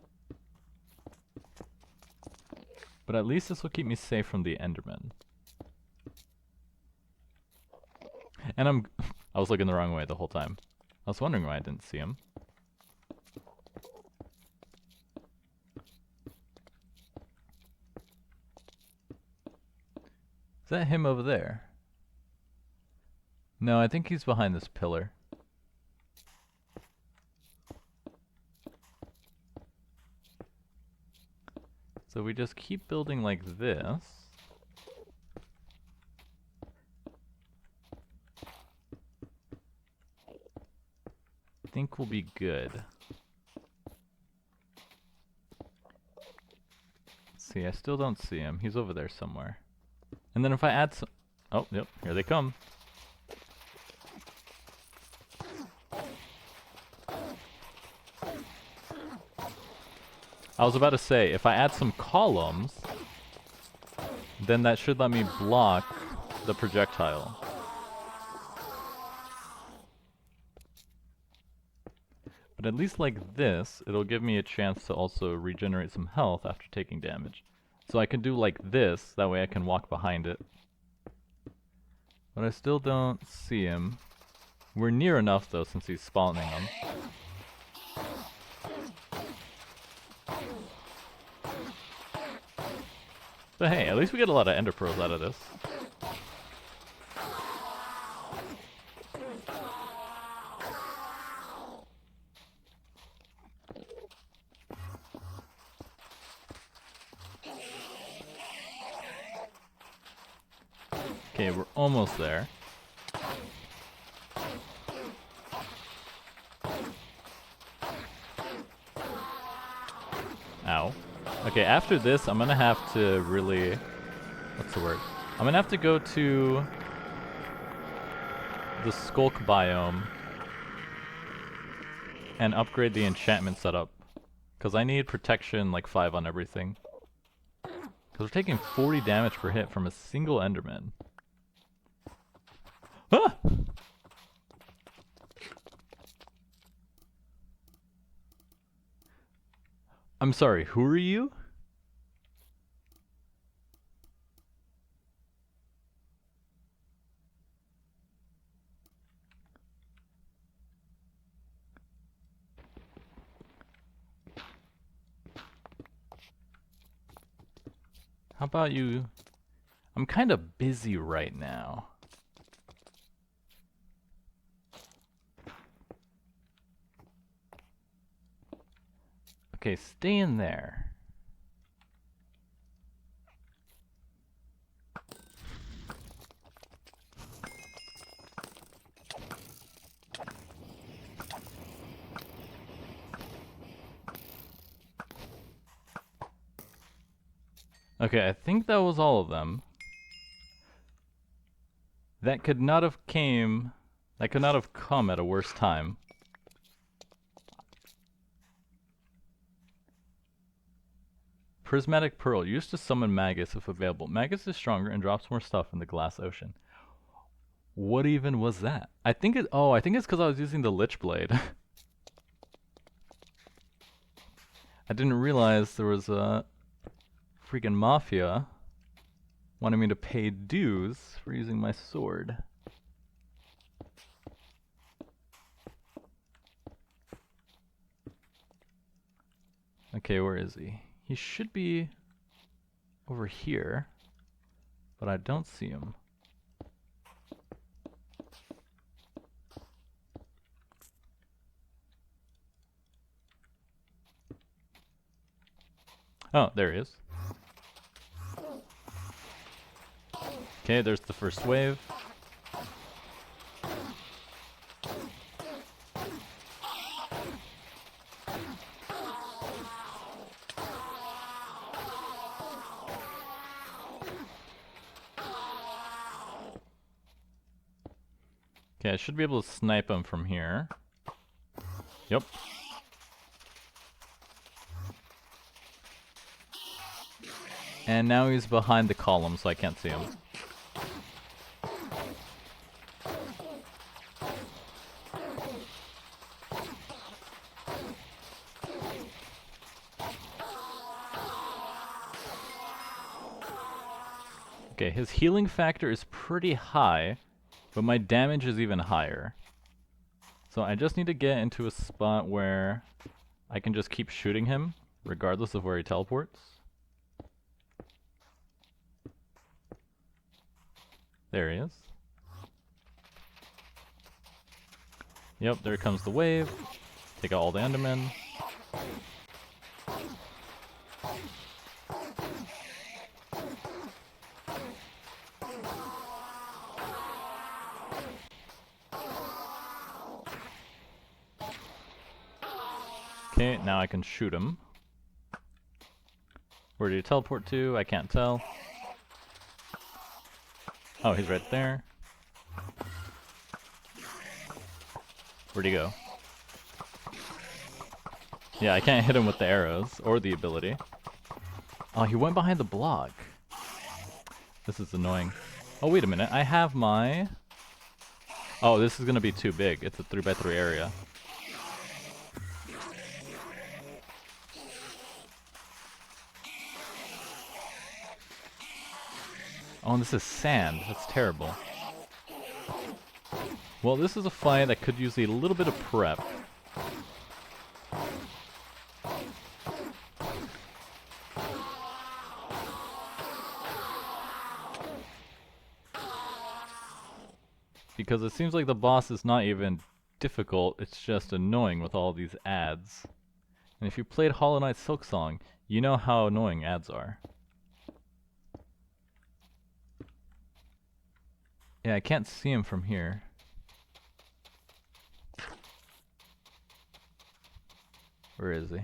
But at least this will keep me safe from the Enderman. And I was looking the wrong way the whole time. I was wondering why I didn't see him. Is that him over there? No, I think he's behind this pillar. So we just keep building like this. I think we'll be good. Let's see, I still don't see him. He's over there somewhere. And then if I add some... Oh, yep, here they come. I was about to say, if I add some columns, then that should let me block the projectile. But at least like this, it'll give me a chance to also regenerate some health after taking damage. So I can do like this, that way I can walk behind it. But I still don't see him. We're near enough though, since he's spawning them. But hey, at least we get a lot of ender pearls out of this. Okay, we're almost there. Ow. Okay, after this, I'm gonna have to really... What's the word? I'm gonna have to go to the Skulk biome and upgrade the enchantment setup. Because I need protection like 5 on everything. Because we're taking 40 damage per hit from a single Enderman. Ah! I'm sorry, who are you? How about you? I'm kind of busy right now. Okay, stay in there. Okay, I think that was all of them. That could not have come at a worse time. Prismatic Pearl, used to summon Magus if available. Magus is stronger and drops more stuff in the glass ocean. What even was that? I think it's because I was using the Lich Blade. I didn't realize there was a freaking mafia wanted me to pay dues for using my sword. Okay, where is he? He should be over here, but I don't see him. Oh, there he is. Okay, there's the first wave. Okay, I should be able to snipe him from here. Yep. And now he's behind the column, so I can't see him. Okay, his healing factor is pretty high, but my damage is even higher. So I just need to get into a spot where I can just keep shooting him, regardless of where he teleports. There he is. Yep, there comes the wave. Take out all the Endermen. Okay, now I can shoot him. Where did he teleport to? I can't tell. Oh, he's right there. Where'd he go? Yeah, I can't hit him with the arrows, or the ability. Oh, he went behind the block. This is annoying. Oh, wait a minute, I have my... Oh, this is gonna be too big. It's a 3x3 area. Oh, and this is sand. That's terrible. Well, this is a fight that could use a little bit of prep. Because it seems like the boss is not even difficult, it's just annoying with all these ads. And if you played Hollow Knight Silksong, you know how annoying ads are. Yeah, I can't see him from here. Where is he?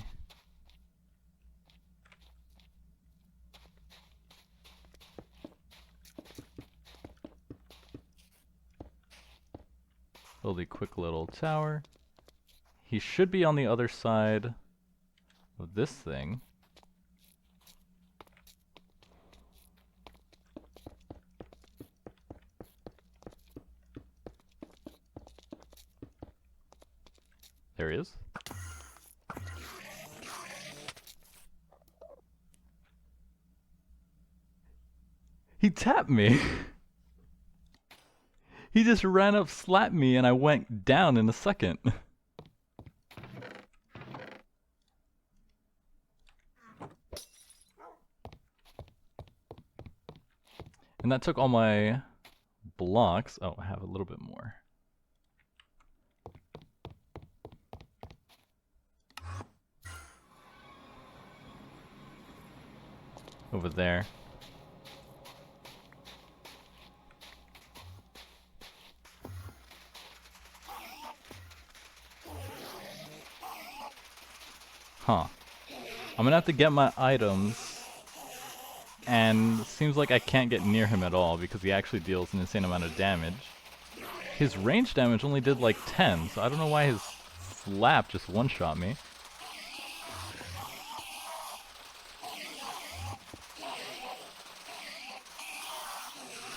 Build a quick little tower. He should be on the other side of this thing. There he is. He tapped me. He just ran up, slapped me, and I went down in a second. And that took all my blocks. Oh, I have a little bit more. Over there. Huh. I'm gonna have to get my items, and it seems like I can't get near him at all because he actually deals an insane amount of damage. His range damage only did like 10, so I don't know why his slap just one-shot me.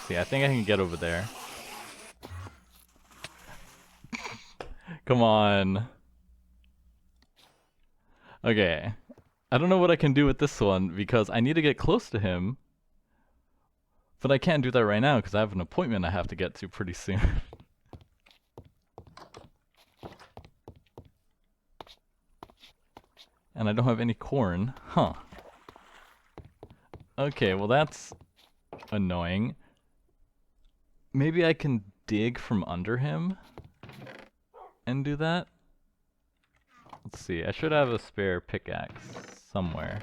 See, I think I can get over there. Come on. Okay. I don't know what I can do with this one because I need to get close to him. But I can't do that right now because I have an appointment I have to get to pretty soon. And I don't have any corn. Huh. Okay, well that's annoying. Maybe I can dig from under him and do that? Let's see, I should have a spare pickaxe somewhere.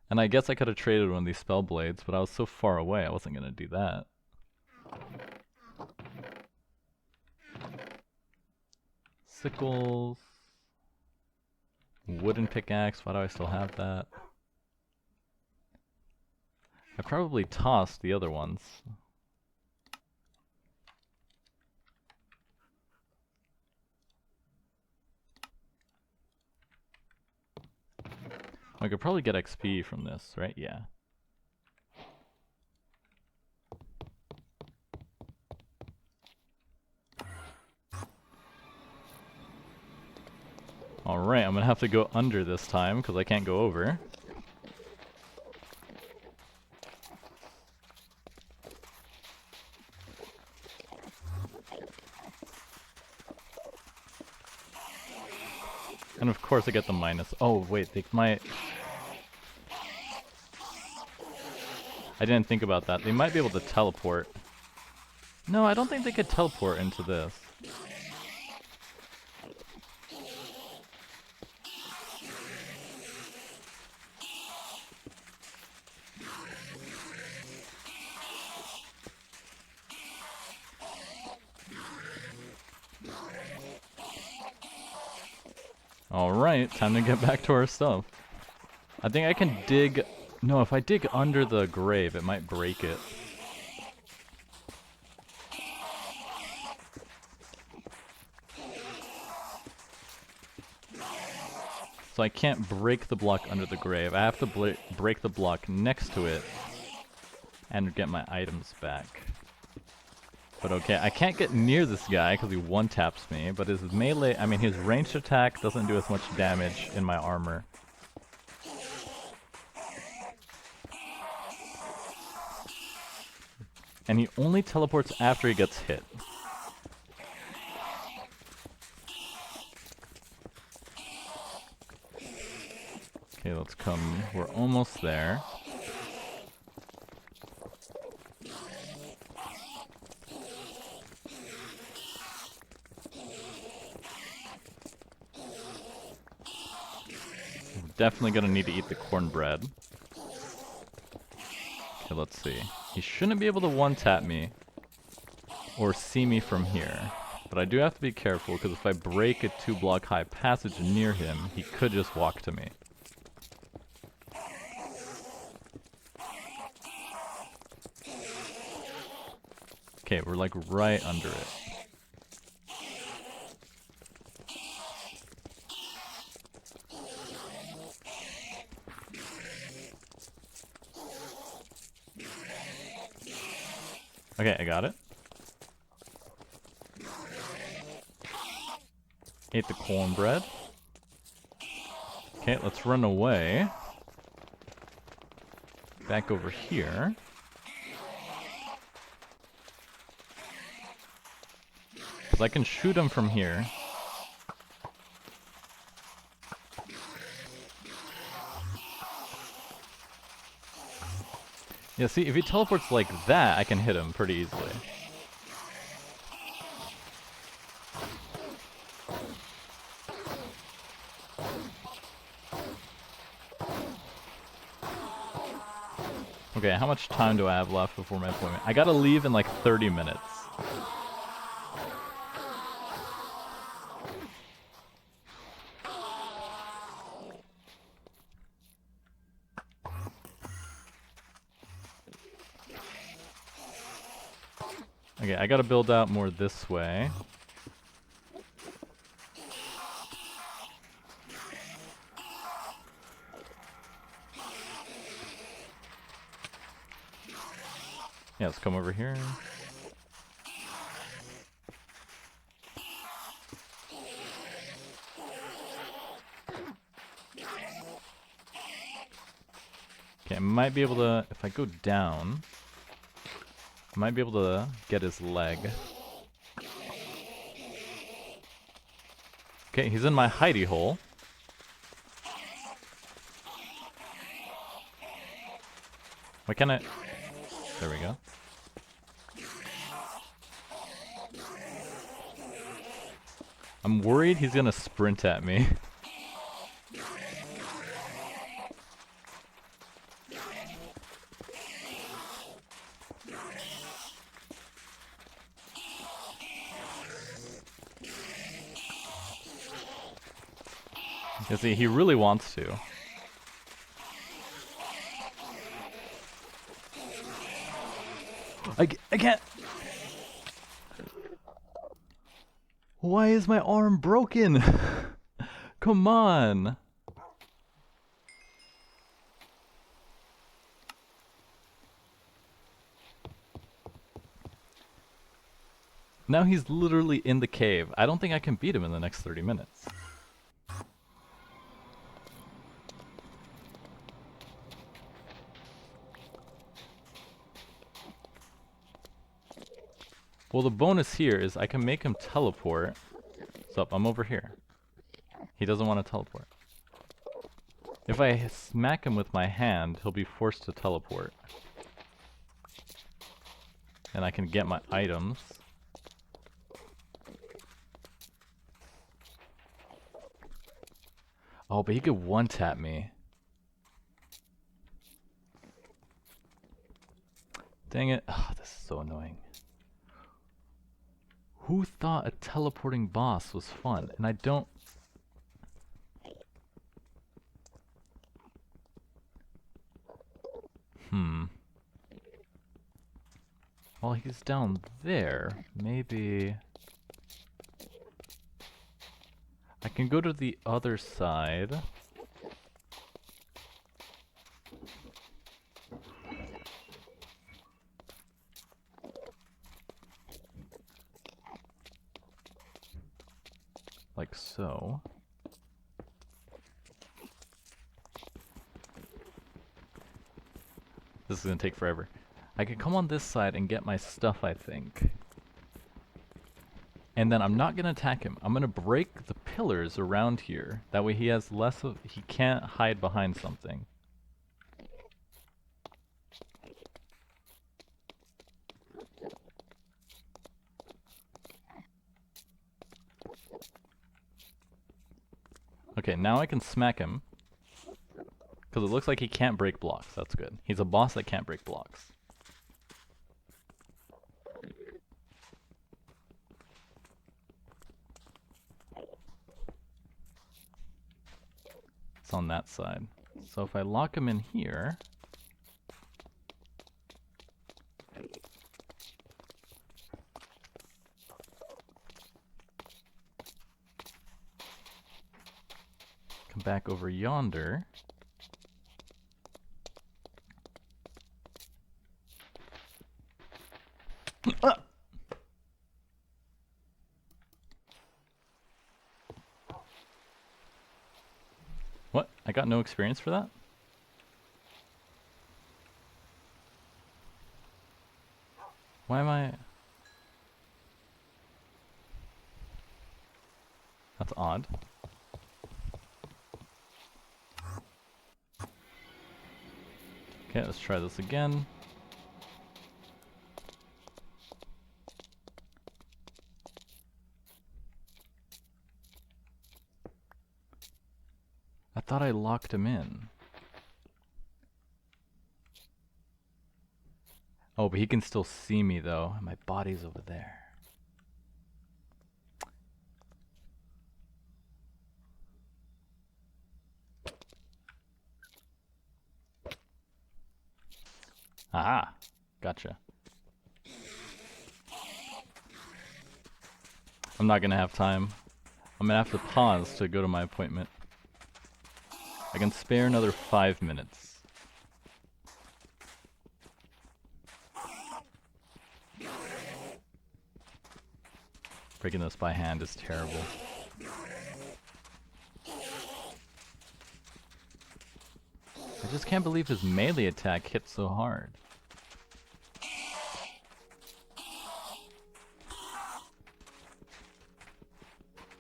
And I guess I could have traded one of these spell blades, but I was so far away I wasn't gonna do that. Sickles. Wooden pickaxe, why do I still have that? I probably tossed the other ones. I could probably get XP from this, right? Yeah. Alright, I'm gonna have to go under this time because I can't go over. And of course I get the minus. Oh wait, they might... I didn't think about that. They might be able to teleport. No, I don't think they could teleport into this. Alright, time to get back to our stuff. I think I can dig... No, if I dig under the grave, it might break it. So I can't break the block under the grave. I have to break the block next to it and get my items back. But okay, I can't get near this guy because he one-taps me, but his melee, I mean his ranged attack doesn't do as much damage in my armor. And he only teleports after he gets hit. Okay, let's come. We're almost there. Definitely gonna need to eat the cornbread. Okay, let's see. He shouldn't be able to one-tap me or see me from here. But I do have to be careful because if I break a 2-block high passage near him, he could just walk to me. Okay, we're like right under it. Okay, I got it. Ate the cornbread. Okay, let's run away. Back over here. Because I can shoot him from here. Yeah, see, if he teleports like that, I can hit him pretty easily. Okay, how much time do I have left before my appointment? I gotta leave in like 30 minutes. Okay, I gotta build out more this way. Yeah, let's come over here. Okay, I might be able to, if I go down, I might be able to get his leg. Okay, he's in my hidey hole. Why can't I... There we go. I'm worried he's gonna sprint at me. You see, he really wants to. I can't... Why is my arm broken? Come on. Now he's literally in the cave. I don't think I can beat him in the next 30 minutes. Well, the bonus here is I can make him teleport. What's up? I'm over here. He doesn't want to teleport. If I smack him with my hand, he'll be forced to teleport. And I can get my items. Oh, but he could one-tap me. Dang it. Oh, this is so annoying. Who thought a teleporting boss was fun? And I don't... Well, he's down there. Maybe... I can go to the other side. Like so. This is gonna take forever. I can come on this side and get my stuff, I think. And then I'm not gonna attack him. I'm gonna break the pillars around here. That way he has less of... he can't hide behind something. Okay, now I can smack him. Because it looks like he can't break blocks. That's good. He's a boss that can't break blocks. It's on that side. So if I lock him in here... come back over yonder... Ah! What? I got no experience for that? Why am I... That's odd. Okay, let's try this again. I thought I locked him in. Oh, but he can still see me though, and my body's over there. Aha! Gotcha. I'm not gonna have time. I'm gonna have to pause to go to my appointment. I can spare another 5 minutes. Breaking this by hand is terrible. I just can't believe his melee attack hit so hard.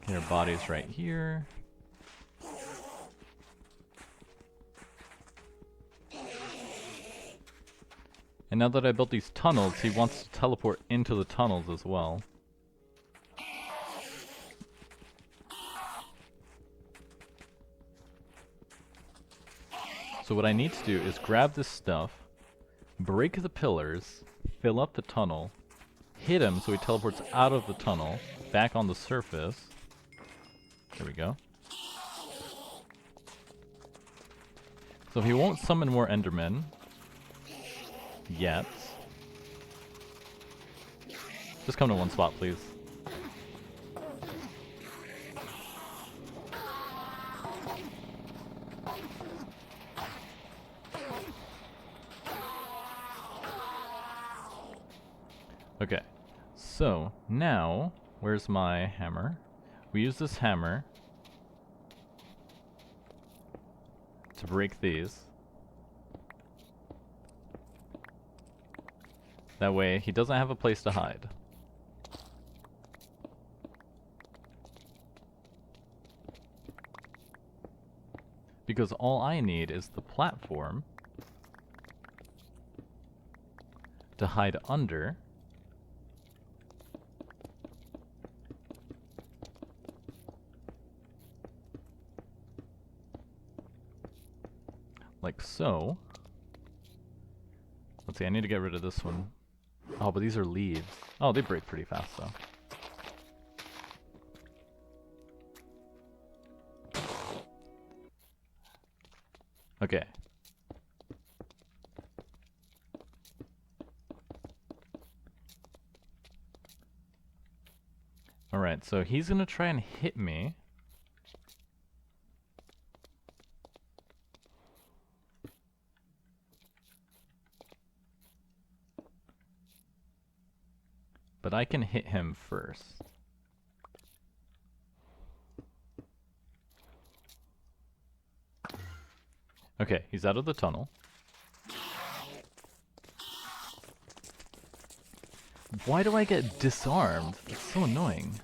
Okay, our body's right here. And now that I built these tunnels, he wants to teleport into the tunnels as well. So what I need to do is grab this stuff, break the pillars, fill up the tunnel, hit him so he teleports out of the tunnel, back on the surface. There we go. So he won't summon more Endermen. Yet. Just come to one spot, please. Okay. So, now, where's my hammer? We use this hammer to break these. That way, he doesn't have a place to hide. Because all I need is the platform to hide under. Like so. Let's see, I need to get rid of this one. Oh, but these are leaves. Oh, they break pretty fast though. Okay. Alright, so he's gonna try and hit me. But I can hit him first. Okay, he's out of the tunnel. Why do I get disarmed? It's so annoying.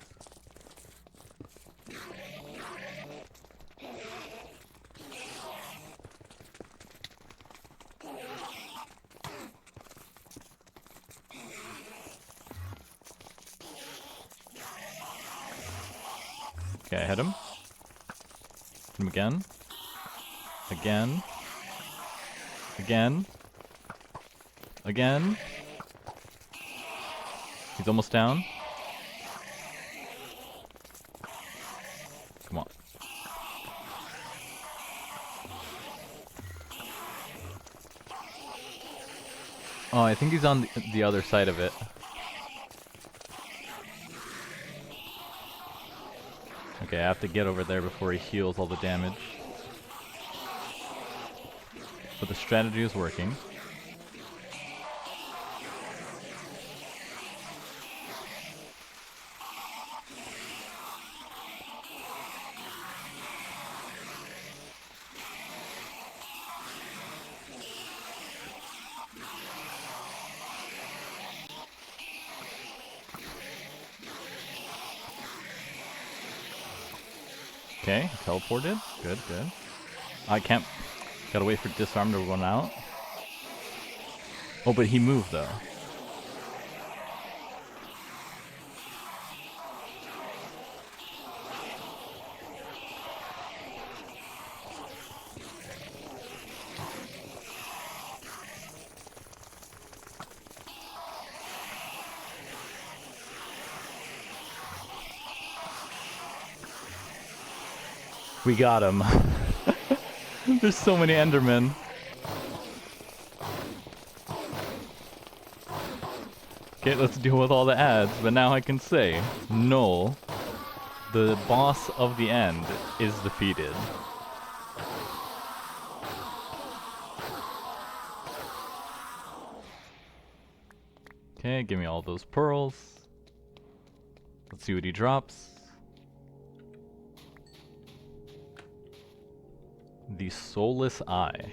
Okay, I hit him. Hit him again. Again. Again. Again. He's almost down. Come on. Oh, I think he's on the other side of it. Okay, I have to get over there before he heals all the damage. But the strategy is working. Okay, teleported. Good, good. I can't... Gotta wait for disarm to run out. Oh, but he moved though. We got him. There's so many Endermen. Okay, let's deal with all the ads, but now I can say, Null, the boss of the end, is defeated. Okay, give me all those pearls. Let's see what he drops. The Soulless Eye.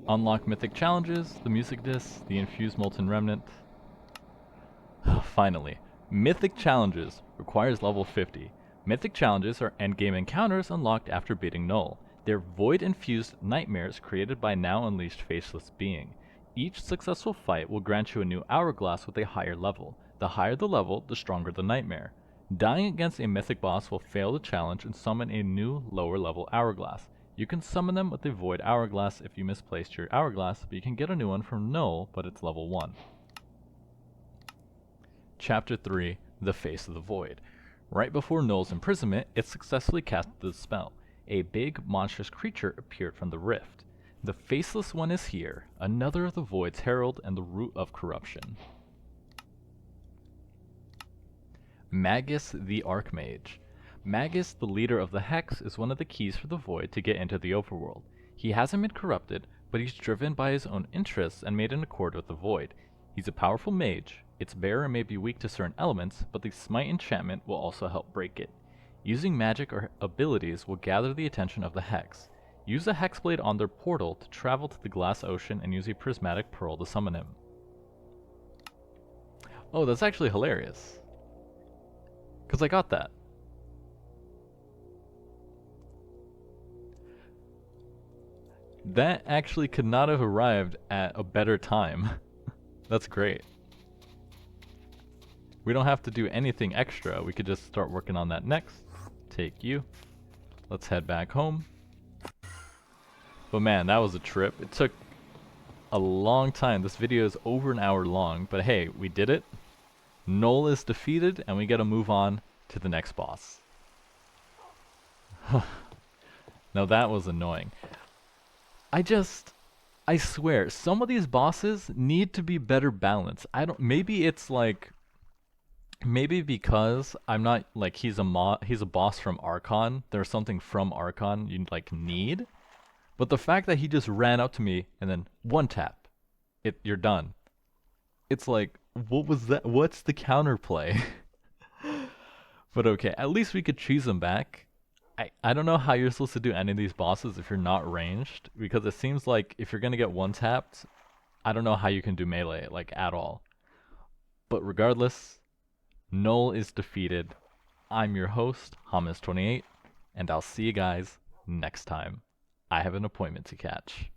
Unlock mythic challenges, the music disc, the infused molten remnant. Finally, mythic challenges requires level 50. Mythic challenges are endgame encounters unlocked after beating Null. They're void-infused nightmares created by now unleashed faceless being. Each successful fight will grant you a new hourglass with a higher level. The higher the level, the stronger the nightmare. Dying against a mythic boss will fail the challenge and summon a new lower level hourglass. You can summon them with a void hourglass if you misplaced your hourglass, but you can get a new one from Null, but it's level 1. Chapter 3, The Face of the Void. Right before Null's imprisonment, it successfully cast the spell. A big, monstrous creature appeared from the rift. The Faceless One is here, another of the Void's herald and the root of corruption. Magus the Archmage. Magus, the leader of the Hex, is one of the keys for the Void to get into the overworld. He hasn't been corrupted, but he's driven by his own interests and made an accord with the Void. He's a powerful mage. Its bearer may be weak to certain elements, but the Smite enchantment will also help break it. Using magic or abilities will gather the attention of the Hex. Use a Hexblade on their portal to travel to the Glass Ocean and use a Prismatic Pearl to summon him. Oh, that's actually hilarious. Because I got that. That actually could not have arrived at a better time. That's great. We don't have to do anything extra. We could just start working on that next. Take you. Let's head back home. But man, that was a trip. It took a long time. This video is over an hour long, but hey, we did it. Null is defeated, and we get to move on to the next boss. Now that was annoying. I swear, some of these bosses need to be better balanced. Maybe it's like, maybe because I'm not, like, he's a boss from Archon. There's something from Archon you, like, need. But the fact that he just ran up to me and then one tap, you're done. It's like, what was that? What's the counterplay? But okay, at least we could cheese him back. I don't know how you're supposed to do any of these bosses if you're not ranged, because it seems like if you're gonna get one tapped, I don't know how you can do melee, like, at all. But regardless, Null is defeated. I'm your host, Hamas28, and I'll see you guys next time. I have an appointment to catch.